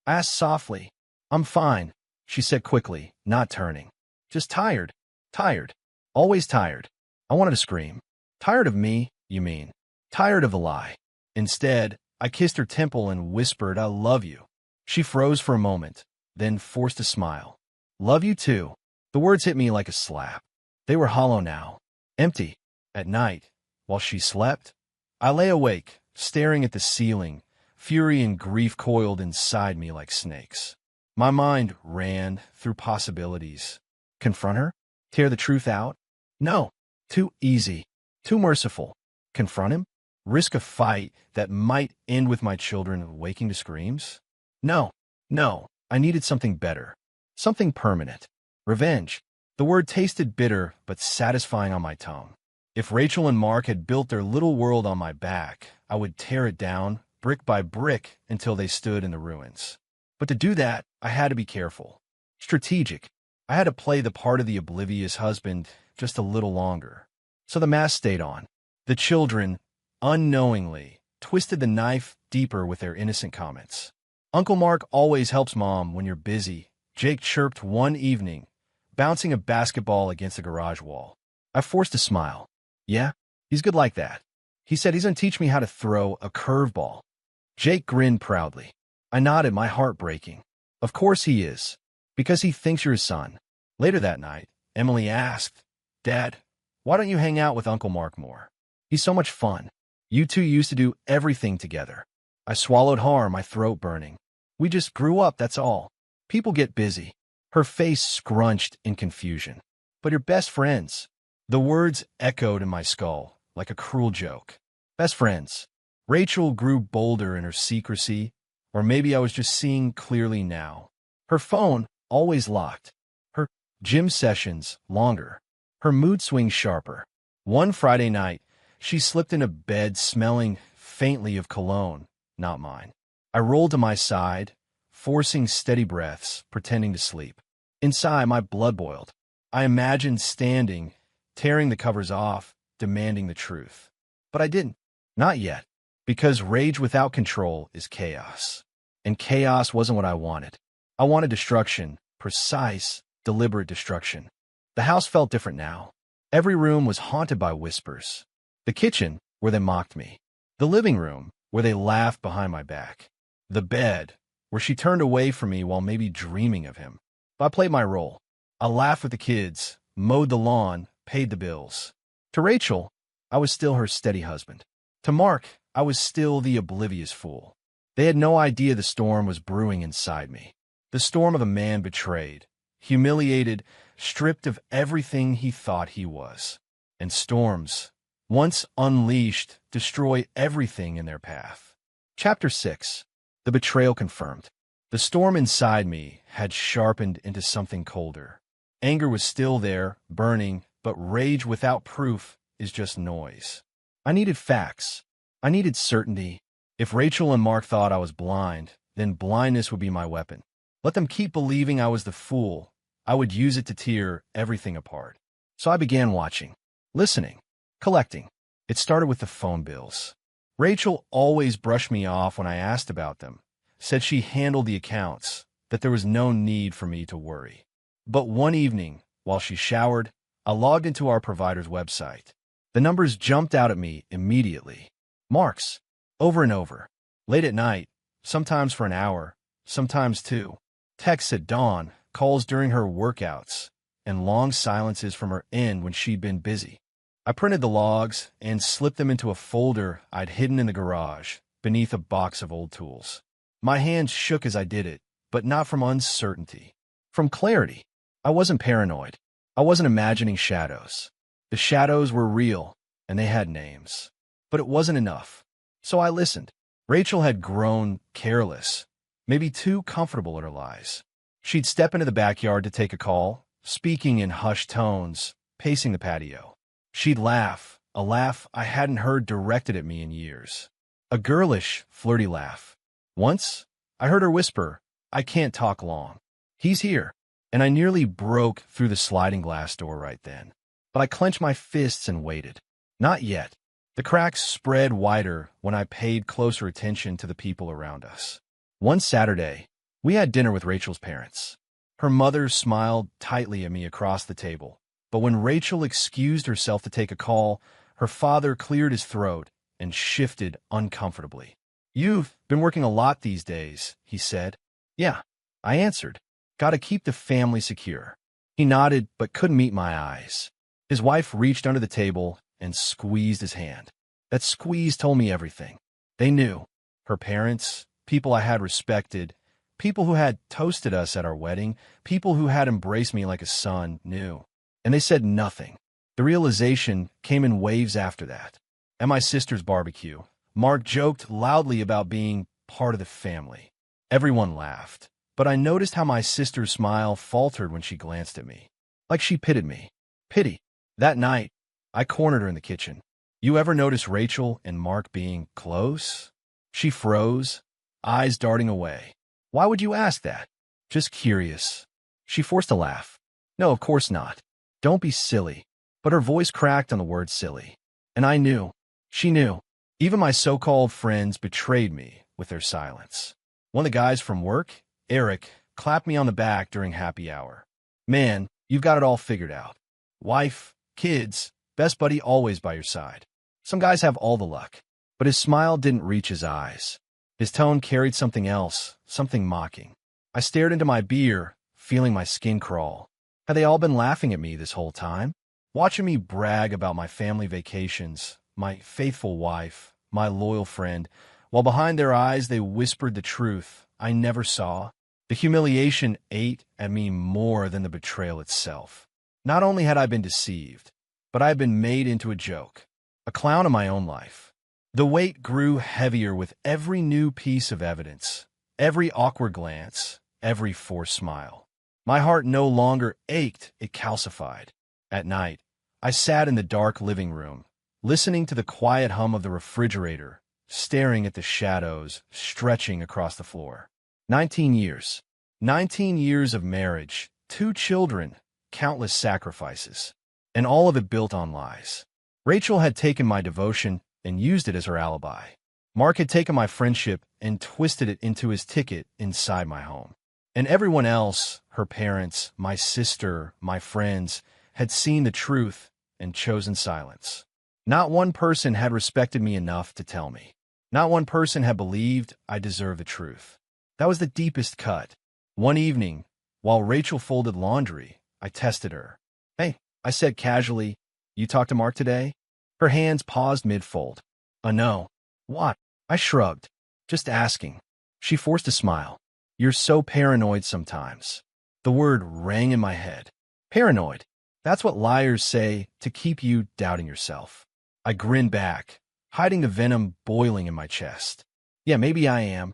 I asked softly. "I'm fine," she said quickly, not turning. "Just tired. Tired. Always tired." I wanted to scream. "Tired of me, you mean? Tired of the lie." Instead, I kissed her temple and whispered, "I love you." She froze for a moment, then forced a smile. "Love you too." The words hit me like a slap. They were hollow now, empty. At night, while she slept, I lay awake, staring at the ceiling, fury and grief coiled inside me like snakes. My mind ran through possibilities. Confront her? Tear the truth out? No. Too easy. Too merciful. Confront him? Risk a fight that might end with my children waking to screams? No. No. I needed something better. Something permanent. Revenge. The word tasted bitter but satisfying on my tongue. If Rachel and Mark had built their little world on my back, I would tear it down, brick by brick, until they stood in the ruins. But to do that, I had to be careful. Strategic. I had to play the part of the oblivious husband just a little longer. So the mask stayed on. The children, unknowingly, twisted the knife deeper with their innocent comments. "Uncle Mark always helps Mom when you're busy," Jake chirped one evening, bouncing a basketball against the garage wall. I forced a smile. "Yeah, he's good like that. He said he's going to teach me how to throw a curveball." Jake grinned proudly. I nodded, my heart breaking. "Of course he is, because he thinks you're his son." Later that night, Emily asked, "Dad, why don't you hang out with Uncle Mark more? He's so much fun. You two used to do everything together." I swallowed hard, my throat burning. "We just grew up, that's all. People get busy." Her face scrunched in confusion. "But you're best friends." The words echoed in my skull like a cruel joke. Best friends. Rachel grew bolder in her secrecy, or maybe I was just seeing clearly now. Her phone, always locked. Her gym sessions, longer. Her mood swings sharper. One Friday night, she slipped into bed smelling faintly of cologne, not mine. I rolled to my side, forcing steady breaths, pretending to sleep. Inside, my blood boiled. I imagined standing, tearing the covers off, demanding the truth. But I didn't. Not yet. Because rage without control is chaos. And chaos wasn't what I wanted. I wanted destruction, precise, deliberate destruction. The house felt different now. Every room was haunted by whispers. The kitchen, where they mocked me. The living room, where they laughed behind my back. The bed, where she turned away from me while maybe dreaming of him. But I played my role. I laughed with the kids, mowed the lawn, paid the bills. To Rachel, I was still her steady husband. To Mark, I was still the oblivious fool. They had no idea the storm was brewing inside me. The storm of a man betrayed, humiliated, stripped of everything he thought he was. And storms, once unleashed, destroy everything in their path. Chapter 6. The Betrayal Confirmed. The storm inside me had sharpened into something colder. Anger was still there, burning, but rage without proof is just noise. I needed facts. I needed certainty. If Rachel and Mark thought I was blind, then blindness would be my weapon. Let them keep believing I was the fool. I would use it to tear everything apart. So I began watching, listening, collecting. It started with the phone bills. Rachel always brushed me off when I asked about them, said she handled the accounts, that there was no need for me to worry. But one evening, while she showered, I logged into our provider's website. The numbers jumped out at me immediately. Marks, over and over. Late at night, sometimes for an hour, sometimes two. Texts at dawn, calls during her workouts, and long silences from her end when she'd been busy. I printed the logs and slipped them into a folder I'd hidden in the garage, beneath a box of old tools. My hands shook as I did it, but not from uncertainty. From clarity. I wasn't paranoid. I wasn't imagining shadows. The shadows were real, and they had names. But it wasn't enough. So I listened. Rachel had grown careless, maybe too comfortable in her lies. She'd step into the backyard to take a call, speaking in hushed tones, pacing the patio. She'd laugh, a laugh I hadn't heard directed at me in years. A girlish, flirty laugh. Once, I heard her whisper, "I can't talk long. He's here." And I nearly broke through the sliding glass door right then. But I clenched my fists and waited. Not yet. The cracks spread wider when I paid closer attention to the people around us. One Saturday, we had dinner with Rachel's parents. Her mother smiled tightly at me across the table. But when Rachel excused herself to take a call, her father cleared his throat and shifted uncomfortably. "You've been working a lot these days," he said. "Yeah," I answered. "Gotta keep the family secure." He nodded but couldn't meet my eyes. His wife reached under the table and squeezed his hand. That squeeze told me everything. They knew. Her parents, people I had respected, people who had toasted us at our wedding, people who had embraced me like a son, knew. And they said nothing. The realization came in waves after that. At my sister's barbecue, Mark joked loudly about being part of the family. Everyone laughed, but I noticed how my sister's smile faltered when she glanced at me. Like she pitied me. Pity. That night, I cornered her in the kitchen. "You ever notice Rachel and Mark being close?" She froze, eyes darting away. "Why would you ask that?" "Just curious." She forced a laugh. "No, of course not. Don't be silly." But her voice cracked on the word silly. And I knew. She knew. Even my so-called friends betrayed me with their silence. One of the guys from work, Eric, clapped me on the back during happy hour. "Man, you've got it all figured out. Wife, kids, best buddy always by your side." Some guys have all the luck. But his smile didn't reach his eyes. His tone carried something else, something mocking. I stared into my beer, feeling my skin crawl. Had they all been laughing at me this whole time? Watching me brag about my family vacations, my faithful wife, my loyal friend, while behind their eyes they whispered the truth I never saw. The humiliation ate at me more than the betrayal itself. Not only had I been deceived, but I had been made into a joke, a clown of my own life. The weight grew heavier with every new piece of evidence, every awkward glance, every forced smile. My heart no longer ached, it calcified. At night, I sat in the dark living room, listening to the quiet hum of the refrigerator, staring at the shadows stretching across the floor. 19 years. 19 years of marriage, 2 children, countless sacrifices, and all of it built on lies. Rachel had taken my devotion and used it as her alibi. Mark had taken my friendship and twisted it into his ticket inside my home. And everyone else, her parents, my sister, my friends, had seen the truth and chosen silence. Not one person had respected me enough to tell me. Not one person had believed I deserved the truth. That was the deepest cut. One evening, while Rachel folded laundry, I tested her. "Hey," I said casually, "you talked to Mark today?" Her hands paused mid-fold. No." "What?" I shrugged. "Just asking." She forced a smile. "You're so paranoid sometimes." The word rang in my head. Paranoid. That's what liars say to keep you doubting yourself. I grinned back, hiding the venom boiling in my chest. "Yeah, maybe I am."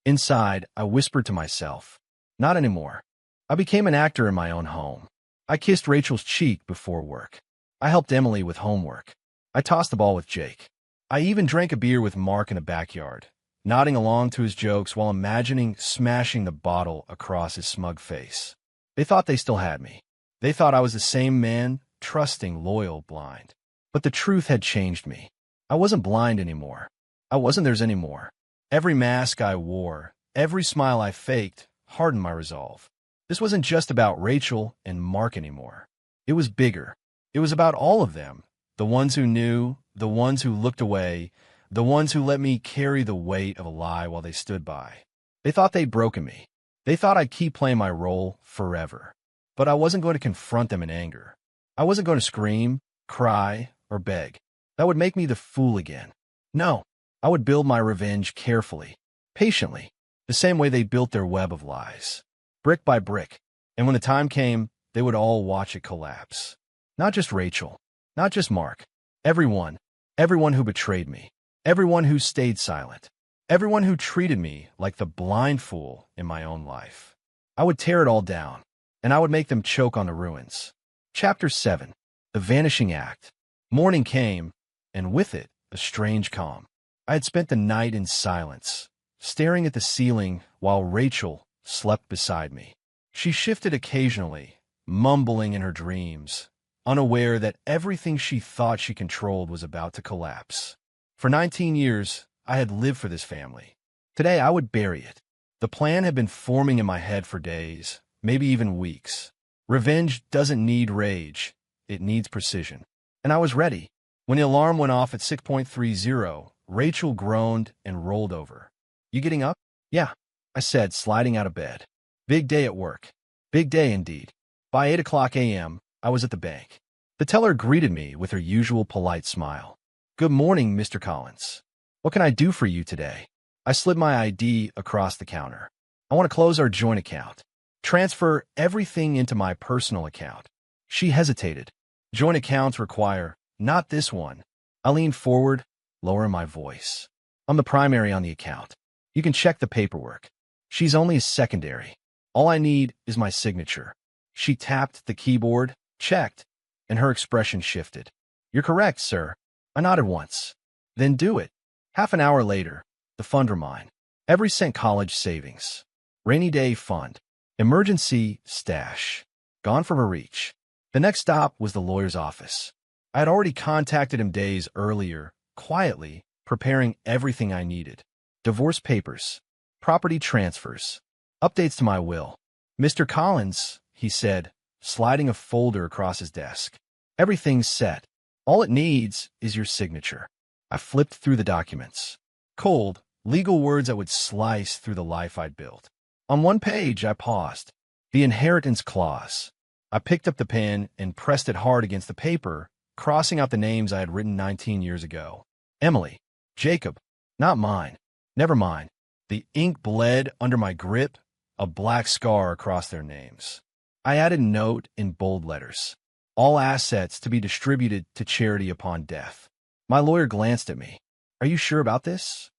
Inside, I whispered to myself, "Not anymore." I became an actor in my own home. I kissed Rachel's cheek before work. I helped Emily with homework. I tossed the ball with Jake. I even drank a beer with Mark in the backyard, nodding along to his jokes while imagining smashing the bottle across his smug face. They thought they still had me. They thought I was the same man, trusting, loyal, blind. But the truth had changed me. I wasn't blind anymore. I wasn't theirs anymore. Every mask I wore, every smile I faked, hardened my resolve. This wasn't just about Rachel and Mark anymore. It was bigger. It was about all of them. The ones who knew, the ones who looked away, the ones who let me carry the weight of a lie while they stood by. They thought they'd broken me. They thought I'd keep playing my role forever. But I wasn't going to confront them in anger. I wasn't going to scream, cry, or beg. That would make me the fool again. No, I would build my revenge carefully, patiently, the same way they built their web of lies, brick by brick. And when the time came, they would all watch it collapse. Not just Rachel, not just Mark. Everyone who betrayed me, everyone who stayed silent, everyone who treated me like the blind fool in my own life. I would tear it all down, and I would make them choke on the ruins. Chapter 7. The Vanishing Act. Morning came, and with it, a strange calm. I had spent the night in silence, staring at the ceiling while Rachel slept beside me. She shifted occasionally, mumbling in her dreams, unaware that everything she thought she controlled was about to collapse. For 19 years, I had lived for this family. Today, I would bury it. The plan had been forming in my head for days, maybe even weeks. Revenge doesn't need rage. It needs precision. And I was ready. When the alarm went off at 6:30, Rachel groaned and rolled over. "You getting up?" "Yeah," I said, sliding out of bed. Big day at work. Big day indeed. By 8 a.m., I was at the bank. The teller greeted me with her usual polite smile. "Good morning, Mr. Collins. What can I do for you today?" I slid my ID across the counter. "I want to close our joint account. Transfer everything into my personal account." She hesitated. "Joint accounts require, not this one." I leaned forward, lowering my voice. "I'm the primary on the account. You can check the paperwork. She's only a secondary. All I need is my signature." She tapped the keyboard, checked, and her expression shifted. "You're correct, sir." I nodded once. "Then do it." Half an hour later, the fund were mine. Every cent college savings. Rainy day fund. Emergency stash. Gone from her reach. The next stop was the lawyer's office. I had already contacted him days earlier, quietly, preparing everything I needed. Divorce papers. Property transfers. Updates to my will. "Mr. Collins," he said, sliding a folder across his desk. "Everything's set. All it needs is your signature." I flipped through the documents. Cold, legal words that would slice through the life I'd built. On one page, I paused. The inheritance clause. I picked up the pen and pressed it hard against the paper, crossing out the names I had written 19 years ago. Emily. Jacob. Not mine. Never mine. The ink bled under my grip, a black scar across their names. I added a note in bold letters. All assets to be distributed to charity upon death. My lawyer glanced at me. "Are you sure about this?"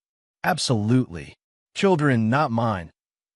"Absolutely. Children, not mine."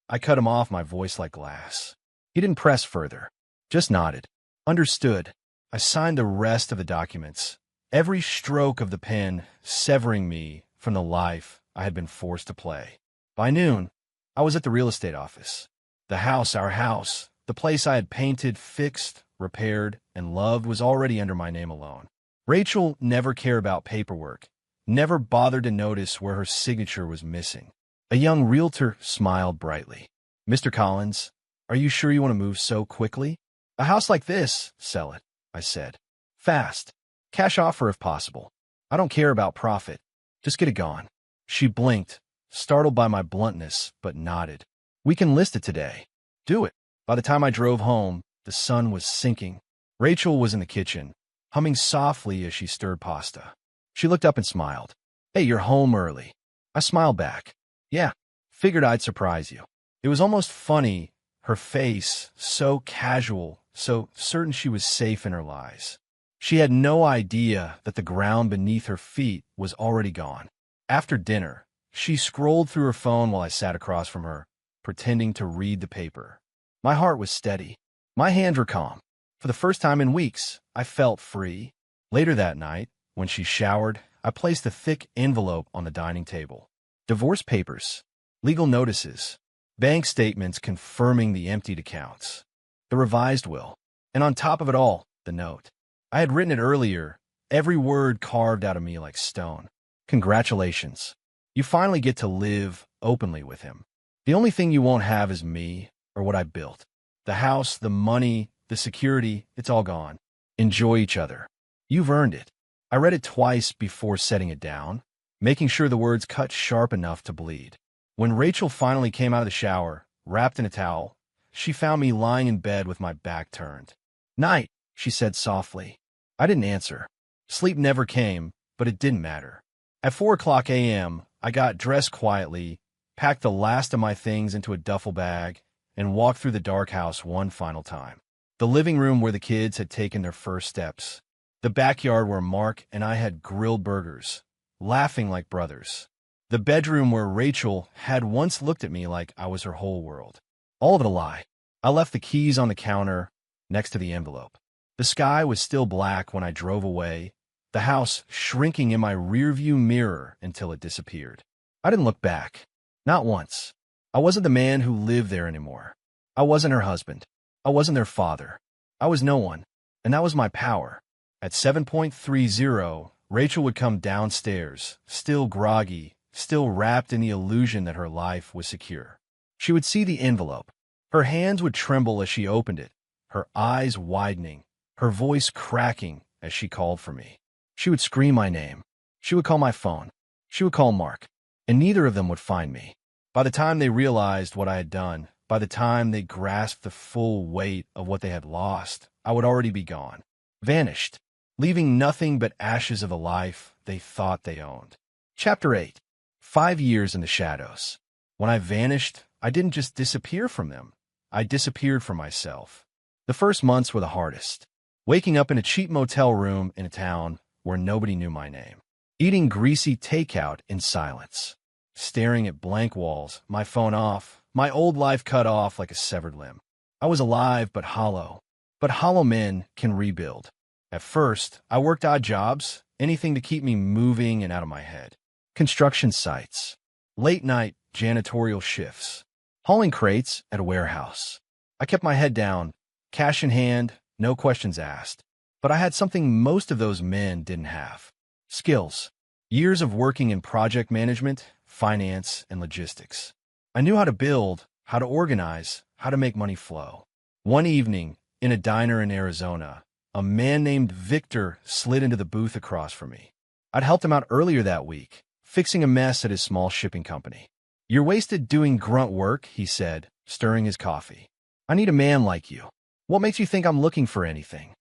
I cut him off, my voice like glass. He didn't press further, just nodded. "Understood." I signed the rest of the documents, every stroke of the pen severing me from the life I had been forced to play. By noon, I was at the real estate office. The house, our house, the place I had painted, fixed, repaired, and loved was already under my name alone. Rachel never cared about paperwork, never bothered to notice where her signature was missing. A young realtor smiled brightly. "Mr. Collins, are you sure you want to move so quickly? A house like this, sell it," I said. "Fast. Cash offer if possible. I don't care about profit. Just get it gone." She blinked, startled by my bluntness, but nodded. "We can list it today." "Do it." By the time I drove home, the sun was sinking. Rachel was in the kitchen, humming softly as she stirred pasta. She looked up and smiled. "Hey, you're home early." I smiled back. "Yeah, figured I'd surprise you." It was almost funny, her face, so casual, so certain she was safe in her lies. She had no idea that the ground beneath her feet was already gone. After dinner, she scrolled through her phone while I sat across from her, pretending to read the paper. My heart was steady. My hands were calm. For the first time in weeks, I felt free. Later that night, when she showered, I placed a thick envelope on the dining table. Divorce papers, legal notices, bank statements confirming the emptied accounts, the revised will, and on top of it all, the note. I had written it earlier, every word carved out of me like stone. "Congratulations. You finally get to live openly with him. The only thing you won't have is me or what I built. The house, the money, the security, it's all gone. Enjoy each other. You've earned it." I read it twice before setting it down, making sure the words cut sharp enough to bleed. When Rachel finally came out of the shower, wrapped in a towel, she found me lying in bed with my back turned. "Night," she said softly. I didn't answer. Sleep never came, but it didn't matter. At 4 a.m., I got dressed quietly, packed the last of my things into a duffel bag, and walked through the dark house one final time. The living room where the kids had taken their first steps. The backyard where Mark and I had grilled burgers, laughing like brothers. The bedroom where Rachel had once looked at me like I was her whole world. All of it a lie. I left the keys on the counter next to the envelope. The sky was still black when I drove away, the house shrinking in my rearview mirror until it disappeared. I didn't look back. Not once. I wasn't the man who lived there anymore. I wasn't her husband. I wasn't their father. I was no one, and that was my power. At 7:30, Rachel would come downstairs, still groggy, still wrapped in the illusion that her life was secure. She would see the envelope. Her hands would tremble as she opened it, her eyes widening, her voice cracking as she called for me. She would scream my name. She would call my phone. She would call Mark, and neither of them would find me. By the time they realized what I had done, by the time they grasped the full weight of what they had lost, I would already be gone, vanished, leaving nothing but ashes of a life they thought they owned. Chapter 8. 5 years in the shadows. When I vanished, I didn't just disappear from them. I disappeared from myself. The first months were the hardest. Waking up in a cheap motel room in a town where nobody knew my name. Eating greasy takeout in silence. Staring at blank walls, my phone off, my old life cut off like a severed limb. I was alive but hollow. But hollow men can rebuild. At first, I worked odd jobs, anything to keep me moving and out of my head. Construction sites. Late-night janitorial shifts. Hauling crates at a warehouse. I kept my head down, cash in hand, no questions asked. But I had something most of those men didn't have. Skills. Years of working in project management, finance, and logistics. I knew how to build, how to organize, how to make money flow. One evening, in a diner in Arizona, a man named Victor slid into the booth across from me. I'd helped him out earlier that week, fixing a mess at his small shipping company. "You're wasted doing grunt work," he said, stirring his coffee. "I need a man like you. What makes you think I'm looking for anything?"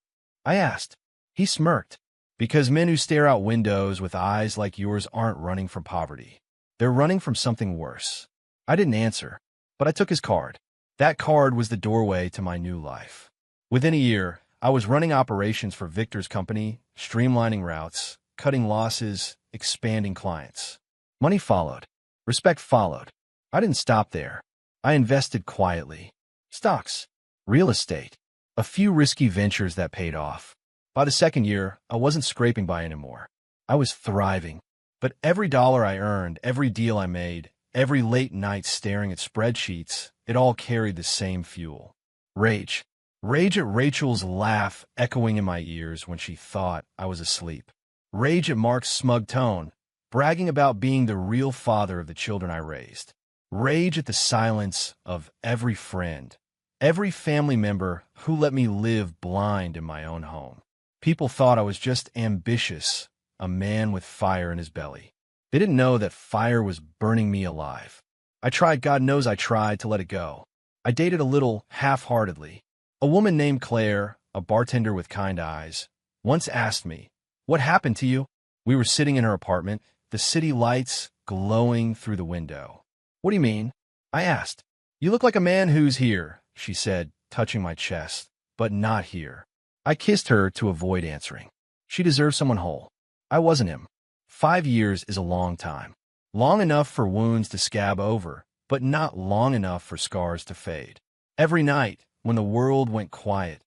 I asked. He smirked. "Because men who stare out windows with eyes like yours aren't running from poverty. They're running from something worse." I didn't answer, but I took his card. That card was the doorway to my new life. Within a year, I was running operations for Victor's company, streamlining routes, cutting losses, expanding clients. Money followed. Respect followed. I didn't stop there. I invested quietly. Stocks, real estate, a few risky ventures that paid off. By the second year, I wasn't scraping by anymore. I was thriving. But every dollar I earned, every deal I made, every late night staring at spreadsheets, it all carried the same fuel. Rage. Rage at Rachel's laugh echoing in my ears when she thought I was asleep. Rage at Mark's smug tone, bragging about being the real father of the children I raised. Rage at the silence of every friend, every family member who let me live blind in my own home. People thought I was just ambitious, a man with fire in his belly. They didn't know that fire was burning me alive. I tried, God knows I tried, to let it go. I dated a little half-heartedly. A woman named Claire, a bartender with kind eyes, once asked me, "What happened to you?" We were sitting in her apartment, the city lights glowing through the window. "What do you mean?" I asked. "You look like a man who's here," she said, touching my chest, "but not here." I kissed her to avoid answering. She deserved someone whole. I wasn't him. 5 years is a long time. Long enough for wounds to scab over, but not long enough for scars to fade. Every night, when the world went quiet,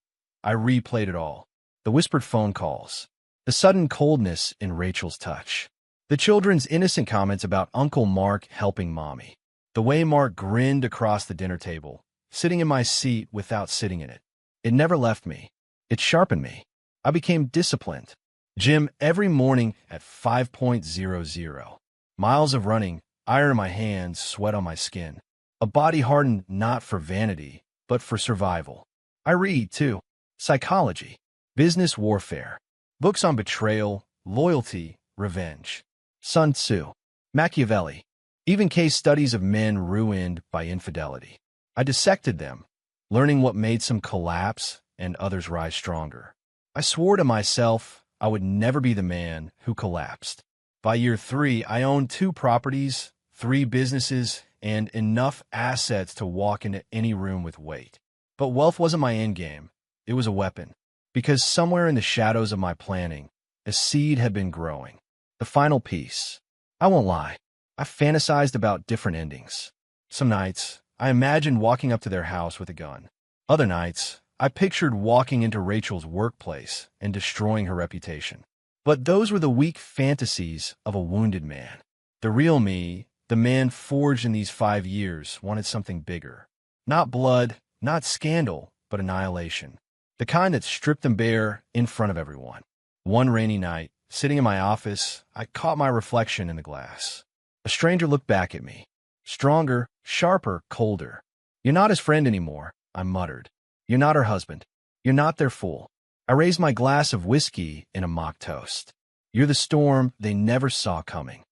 I replayed it all. The whispered phone calls, the sudden coldness in Rachel's touch, the children's innocent comments about Uncle Mark helping Mommy, the way Mark grinned across the dinner table, sitting in my seat without sitting in it. It never left me. It sharpened me. I became disciplined. Gym every morning at 5.00. Miles of running, iron in my hands, sweat on my skin. A body hardened not for vanity, but for survival. I read, too. Psychology, business warfare, books on betrayal, loyalty, revenge. Sun Tzu, Machiavelli, even case studies of men ruined by infidelity. I dissected them, learning what made some collapse and others rise stronger. I swore to myself I would never be the man who collapsed. By year 3, I owned 2 properties, 3 businesses, and enough assets to walk into any room with weight. But wealth wasn't my endgame. It was a weapon. Because somewhere in the shadows of my planning, a seed had been growing. The final piece. I won't lie. I fantasized about different endings. Some nights, I imagined walking up to their house with a gun. Other nights, I pictured walking into Rachel's workplace and destroying her reputation. But those were the weak fantasies of a wounded man. The real me, the man forged in these 5 years, wanted something bigger. Not blood, not scandal, but annihilation. The kind that stripped them bare in front of everyone. One rainy night, sitting in my office, I caught my reflection in the glass. A stranger looked back at me. Stronger, sharper, colder. "You're not his friend anymore," I muttered. "You're not her husband. You're not their fool." I raised my glass of whiskey in a mock toast. "You're the storm they never saw coming."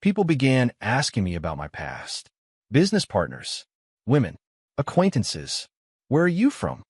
People began asking me about my past. Business partners, women, acquaintances. "Where are you from?"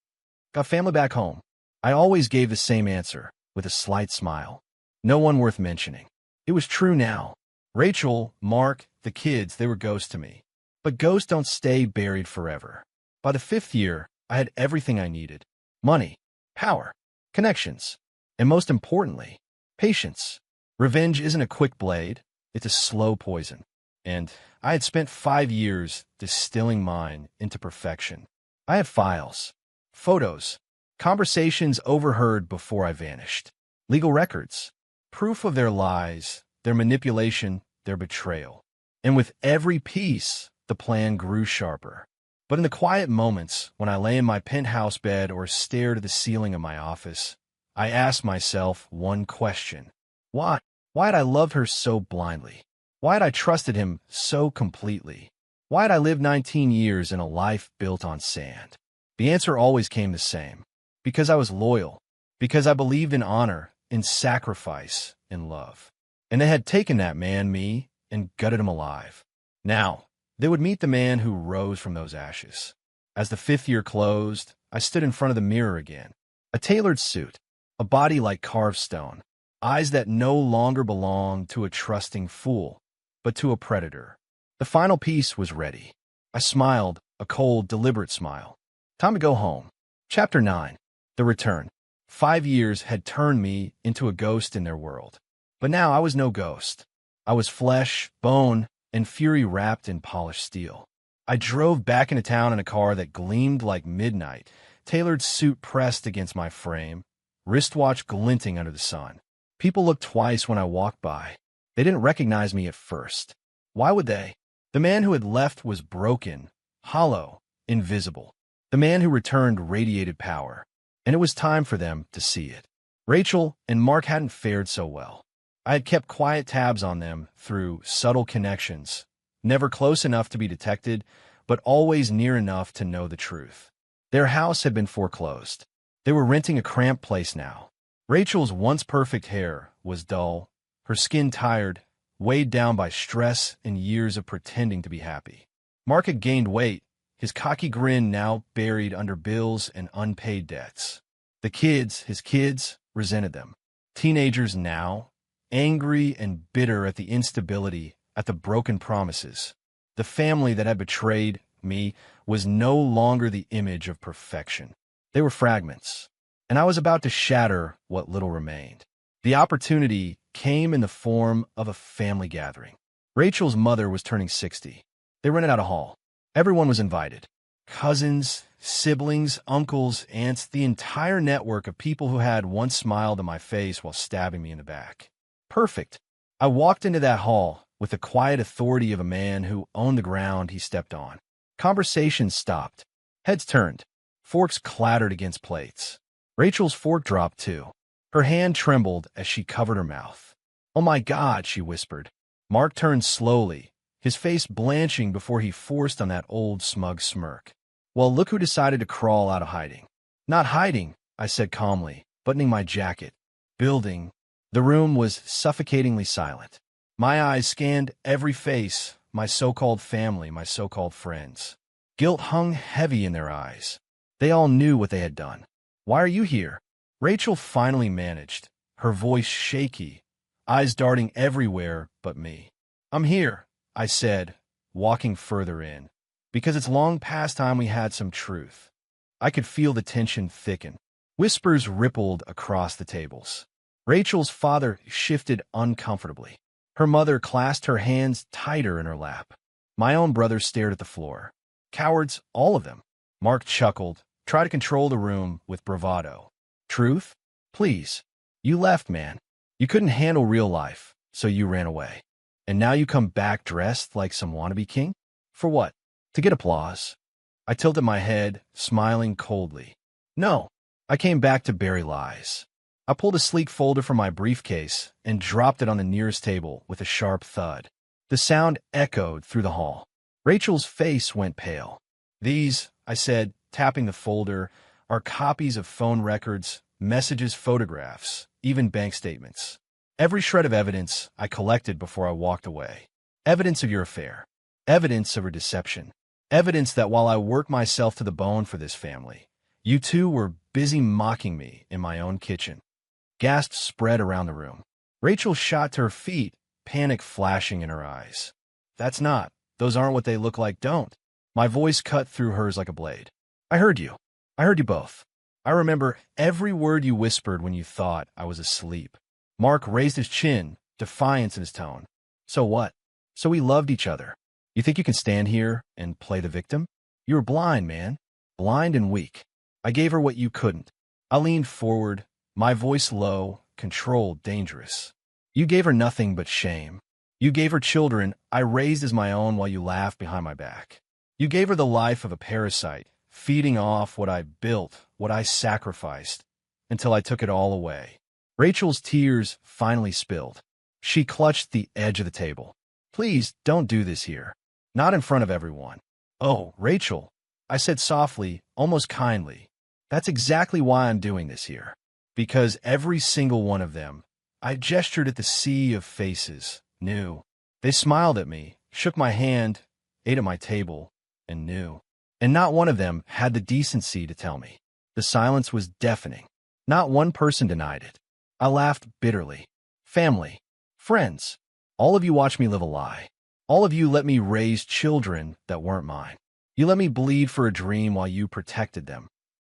"Got family back home." I always gave the same answer, with a slight smile. No one worth mentioning. It was true now. Rachel, Mark, the kids, they were ghosts to me. But ghosts don't stay buried forever. By the 5th year, I had everything I needed. Money, power, connections, and most importantly, patience. Revenge isn't a quick blade, it's a slow poison. And I had spent 5 years distilling mine into perfection. I had files, photos, conversations overheard before I vanished, legal records, proof of their lies, their manipulation, their betrayal. And with every piece, the plan grew sharper. But in the quiet moments, when I lay in my penthouse bed or stared at the ceiling of my office, I asked myself one question. Why? Why had I loved her so blindly? Why had I trusted him so completely? Why had I lived 19 years in a life built on sand? The answer always came the same. Because I was loyal. Because I believed in honor, in sacrifice, in love. And they had taken that man, me, and gutted him alive. Now, they would meet the man who rose from those ashes. As the 5th year closed, I stood in front of the mirror again. A tailored suit, a body like carved stone, eyes that no longer belonged to a trusting fool, but to a predator. The final piece was ready. I smiled, a cold, deliberate smile. Time to go home. Chapter 9. The Return. 5 years had turned me into a ghost in their world. But now I was no ghost. I was flesh, bone, and fury wrapped in polished steel. I drove back into town in a car that gleamed like midnight, tailored suit pressed against my frame, wristwatch glinting under the sun. People looked twice when I walked by. They didn't recognize me at first. Why would they? The man who had left was broken, hollow, invisible. The man who returned radiated power, and it was time for them to see it. Rachel and Mark hadn't fared so well. I had kept quiet tabs on them through subtle connections, never close enough to be detected, but always near enough to know the truth. Their house had been foreclosed. They were renting a cramped place now. Rachel's once perfect hair was dull, her skin tired, weighed down by stress and years of pretending to be happy. Mark had gained weight, his cocky grin now buried under bills and unpaid debts. The kids, his kids, resented them. Teenagers now, angry and bitter at the instability, at the broken promises. The family that had betrayed me was no longer the image of perfection. They were fragments, and I was about to shatter what little remained. The opportunity came in the form of a family gathering. Rachel's mother was turning 60. They rented out a hall. Everyone was invited. Cousins, siblings, uncles, aunts, the entire network of people who had once smiled in my face while stabbing me in the back. Perfect. I walked into that hall with the quiet authority of a man who owned the ground he stepped on. Conversations stopped. Heads turned. Forks clattered against plates. Rachel's fork dropped too. Her hand trembled as she covered her mouth. "Oh my God," she whispered. Mark turned slowly, his face blanching before he forced on that old smug smirk. "Well, look who decided to crawl out of hiding." "Not hiding," I said calmly, buttoning my jacket. "Building." The room was suffocatingly silent. My eyes scanned every face, my so-called family, my so-called friends. Guilt hung heavy in their eyes. They all knew what they had done. "Why are you here?" Rachel finally managed, her voice shaky, eyes darting everywhere but me. "I'm here," I said, walking further in, "because it's long past time we had some truth." I could feel the tension thicken. Whispers rippled across the tables. Rachel's father shifted uncomfortably. Her mother clasped her hands tighter in her lap. My own brother stared at the floor. Cowards, all of them. Mark chuckled, tried to control the room with bravado. "Truth? Please. You left, man. You couldn't handle real life, so you ran away. And now you come back dressed like some wannabe king? For what? To get applause?" I tilted my head, smiling coldly. "No, I came back to bury lies." I pulled a sleek folder from my briefcase and dropped it on the nearest table with a sharp thud. The sound echoed through the hall. Rachel's face went pale. "These," I said, tapping the folder, "are copies of phone records, messages, photographs, even bank statements. Every shred of evidence I collected before I walked away. Evidence of your affair. Evidence of her deception. Evidence that while I worked myself to the bone for this family, you two were busy mocking me in my own kitchen." Gasps spread around the room. Rachel shot to her feet, panic flashing in her eyes. Those aren't what they look like, don't." My voice cut through hers like a blade. "I heard you. I heard you both. I remember every word you whispered when you thought I was asleep." Mark raised his chin, defiance in his tone. "So what? So we loved each other. You think you can stand here and play the victim? You were blind, man. Blind and weak. I gave her what you couldn't." I leaned forward, my voice low, controlled, dangerous. "You gave her nothing but shame. You gave her children I raised as my own while you laughed behind my back. You gave her the life of a parasite, feeding off what I built, what I sacrificed, until I took it all away." Rachel's tears finally spilled. She clutched the edge of the table. "Please don't do this here. Not in front of everyone." "Oh, Rachel," I said softly, almost kindly. "That's exactly why I'm doing this here. Because every single one of them," I gestured at the sea of faces, "knew. They smiled at me, shook my hand, ate at my table, and knew. And not one of them had the decency to tell me." The silence was deafening. Not one person denied it. I laughed bitterly. "Family, friends, all of you watched me live a lie. All of you let me raise children that weren't mine. You let me bleed for a dream while you protected them."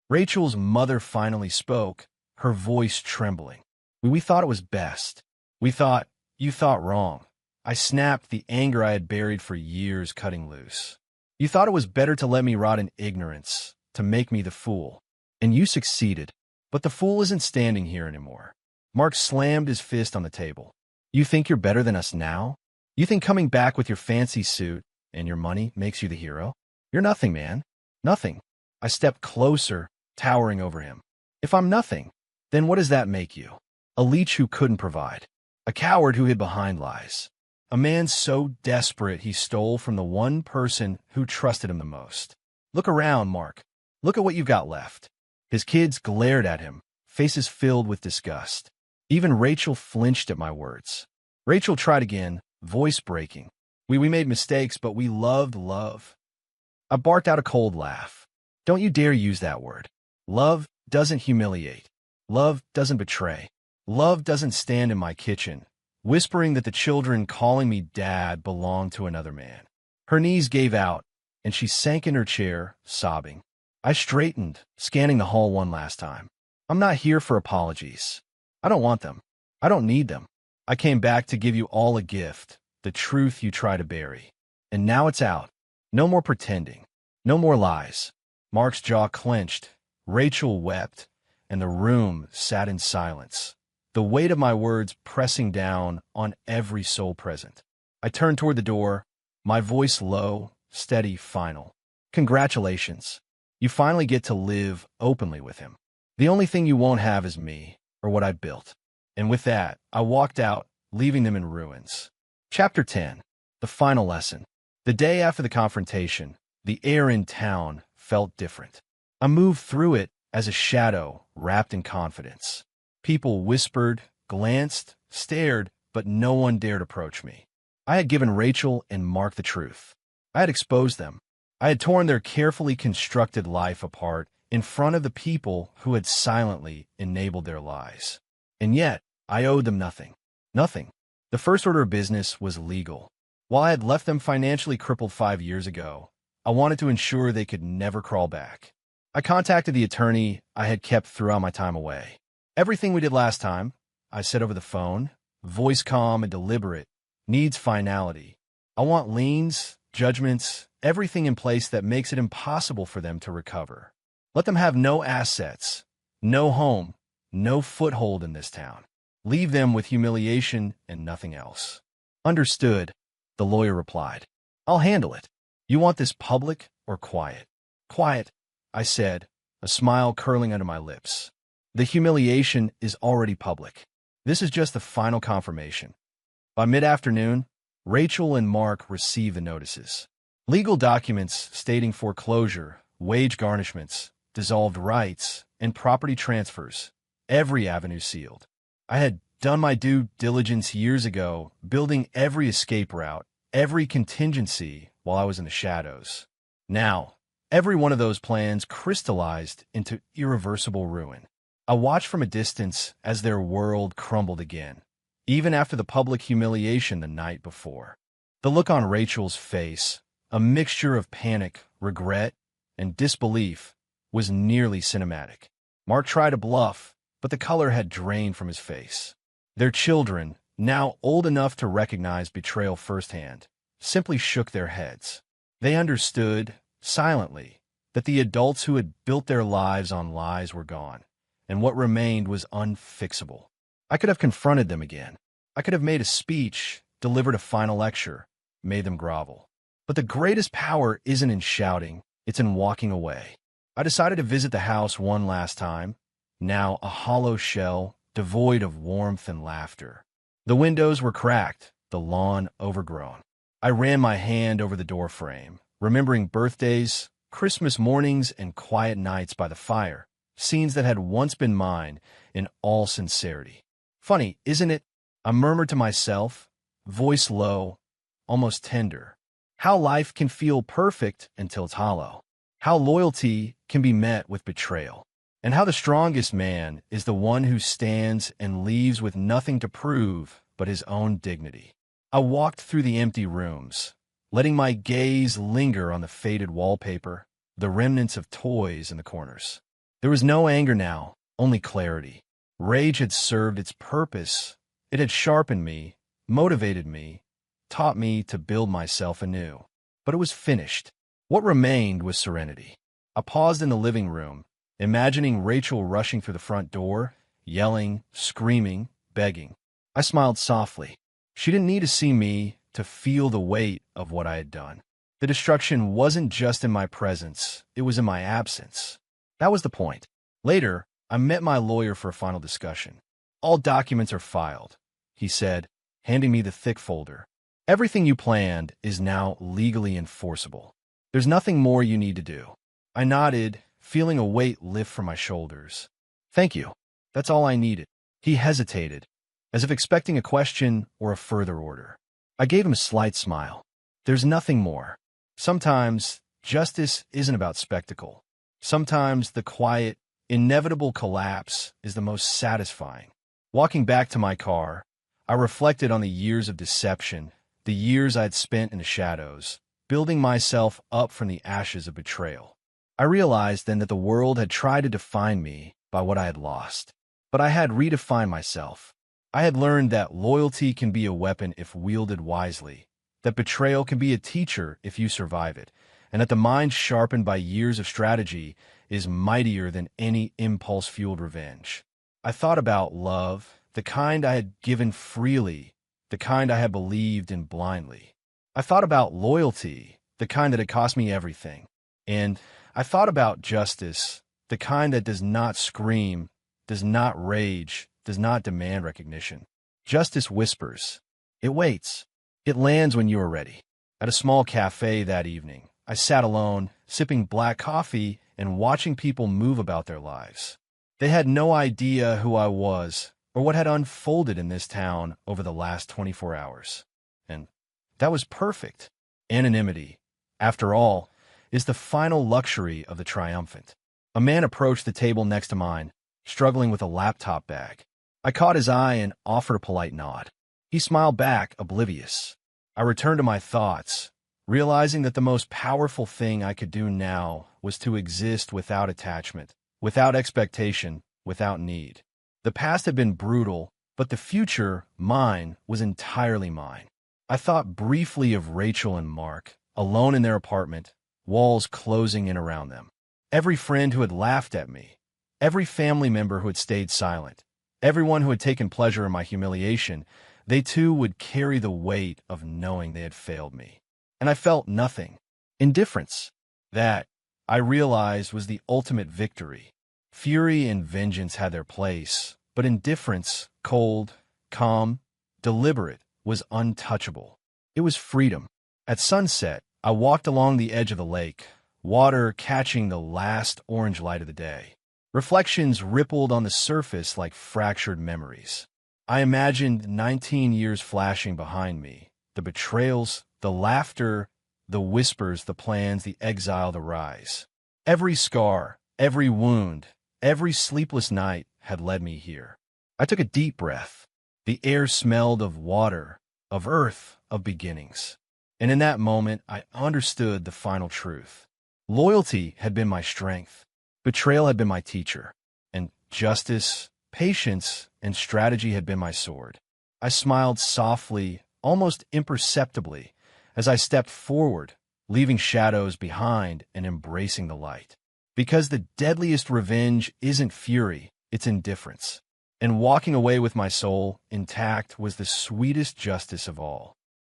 Rachel's mother finally spoke, her voice trembling. We thought it was best. You thought wrong." I snapped, the anger I had buried for years cutting loose. "You thought it was better to let me rot in ignorance, to make me the fool. And you succeeded. But the fool isn't standing here anymore. Mark slammed his fist on the table. You think you're better than us now? You think coming back with your fancy suit and your money makes you the hero? You're nothing, man. Nothing. I stepped closer, towering over him. If I'm nothing, then what does that make you? A leech who couldn't provide. A coward who hid behind lies. A man so desperate he stole from the one person who trusted him the most. Look around, Mark. Look at what you've got left. His kids glared at him, faces filled with disgust. Even Rachel flinched at my words. Rachel tried again, voice breaking. We made mistakes, but we loved love. I barked out a cold laugh. Don't you dare use that word. Love doesn't humiliate. Love doesn't betray. Love doesn't stand in my kitchen, whispering that the children calling me dad belong to another man. Her knees gave out, and she sank in her chair, sobbing. I straightened, scanning the hall one last time. I'm not here for apologies. I don't want them. I don't need them. I came back to give you all a gift, the truth you try to bury. And now it's out. No more pretending. No more lies. Mark's jaw clenched. Rachel wept, and the room sat in silence, the weight of my words pressing down on every soul present. I turned toward the door, my voice low, steady, final. Congratulations. You finally get to live openly with him. The only thing you won't have is me, or what I built. And with that, I walked out, leaving them in ruins. Chapter 10. The final lesson. The day after the confrontation, the air in town felt different. I moved through it as a shadow wrapped in confidence. People whispered, glanced, stared, but no one dared approach me. I had given Rachel and Mark the truth. I had exposed them. I had torn their carefully constructed life apart in front of the people who had silently enabled their lies. And yet, I owed them nothing. Nothing. The first order of business was legal. While I had left them financially crippled 5 years ago, I wanted to ensure they could never crawl back. I contacted the attorney I had kept throughout my time away. Everything we did last time, I said over the phone, voice calm and deliberate, needs finality. I want liens, judgments, everything in place that makes it impossible for them to recover. Let them have no assets, no home, no foothold in this town. Leave them with humiliation and nothing else. Understood, the lawyer replied. I'll handle it. You want this public or quiet? Quiet, I said, a smile curling under my lips. The humiliation is already public. This is just the final confirmation. By mid-afternoon, Rachel and Mark received the notices. Legal documents stating foreclosure, wage garnishments, dissolved rights, and property transfers, every avenue sealed. I had done my due diligence years ago, building every escape route, every contingency while I was in the shadows. Now, every one of those plans crystallized into irreversible ruin. I watched from a distance as their world crumbled again, even after the public humiliation the night before. The look on Rachel's face, a mixture of panic, regret, and disbelief, was nearly cinematic. Mark tried to bluff, but the color had drained from his face. Their children, now old enough to recognize betrayal firsthand, simply shook their heads. They understood, silently, that the adults who had built their lives on lies were gone, and what remained was unfixable. I could have confronted them again. I could have made a speech, delivered a final lecture, made them grovel. But the greatest power isn't in shouting, it's in walking away. I decided to visit the house one last time, now a hollow shell, devoid of warmth and laughter. The windows were cracked, the lawn overgrown. I ran my hand over the doorframe, remembering birthdays, Christmas mornings, and quiet nights by the fire, scenes that had once been mine in all sincerity. Funny, isn't it? I murmured to myself, voice low, almost tender. How life can feel perfect until it's hollow. How loyalty can be met with betrayal. And how the strongest man is the one who stands and leaves with nothing to prove but his own dignity. I walked through the empty rooms, letting my gaze linger on the faded wallpaper, the remnants of toys in the corners. There was no anger now, only clarity. Rage had served its purpose. It had sharpened me, motivated me, taught me to build myself anew. But it was finished. What remained was serenity. I paused in the living room, imagining Rachel rushing through the front door, yelling, screaming, begging. I smiled softly. She didn't need to see me to feel the weight of what I had done. The destruction wasn't just in my presence, it was in my absence. That was the point. Later, I met my lawyer for a final discussion. "All documents are filed," he said, handing me the thick folder. "Everything you planned is now legally enforceable. There's nothing more you need to do." I nodded, feeling a weight lift from my shoulders. "Thank you. That's all I needed." He hesitated, as if expecting a question or a further order. I gave him a slight smile. "There's nothing more. Sometimes justice isn't about spectacle. Sometimes the quiet, inevitable collapse is the most satisfying." Walking back to my car, I reflected on the years of deception, the years I had spent in the shadows, building myself up from the ashes of betrayal. I realized then that the world had tried to define me by what I had lost. But I had redefined myself. I had learned that loyalty can be a weapon if wielded wisely, that betrayal can be a teacher if you survive it, and that the mind sharpened by years of strategy is mightier than any impulse-fueled revenge. I thought about love, the kind I had given freely, the kind I had believed in blindly. I thought about loyalty, the kind that had cost me everything. And I thought about justice, the kind that does not scream, does not rage, does not demand recognition. Justice whispers. It waits. It lands when you are ready. At a small cafe that evening, I sat alone, sipping black coffee and watching people move about their lives. They had no idea who I was or what had unfolded in this town over the last 24 hours. And that was perfect. Anonymity, after all, is the final luxury of the triumphant. A man approached the table next to mine, struggling with a laptop bag. I caught his eye and offered a polite nod. He smiled back, oblivious. I returned to my thoughts, realizing that the most powerful thing I could do now was to exist without attachment, without expectation, without need. The past had been brutal, but the future, mine, was entirely mine. I thought briefly of Rachel and Mark, alone in their apartment, walls closing in around them. Every friend who had laughed at me, every family member who had stayed silent, everyone who had taken pleasure in my humiliation, they too would carry the weight of knowing they had failed me. And I felt nothing. Indifference. That, I realized, was the ultimate victory. Fury and vengeance had their place, but indifference, cold, calm, deliberate, was untouchable. It was freedom. At sunset, I walked along the edge of the lake, water catching the last orange light of the day. Reflections rippled on the surface like fractured memories. I imagined 19 years flashing behind me, the betrayals, the laughter, the whispers, the plans, the exile, the rise. Every scar, every wound, every sleepless night had led me here. I took a deep breath. The air smelled of water, of earth, of beginnings. And in that moment, I understood the final truth. Loyalty had been my strength. Betrayal had been my teacher. And justice, patience, and strategy had been my sword. I smiled softly, almost imperceptibly, as I stepped forward, leaving shadows behind and embracing the light. Because the deadliest revenge isn't fury, it's indifference. And walking away with my soul intact was the sweetest justice of all.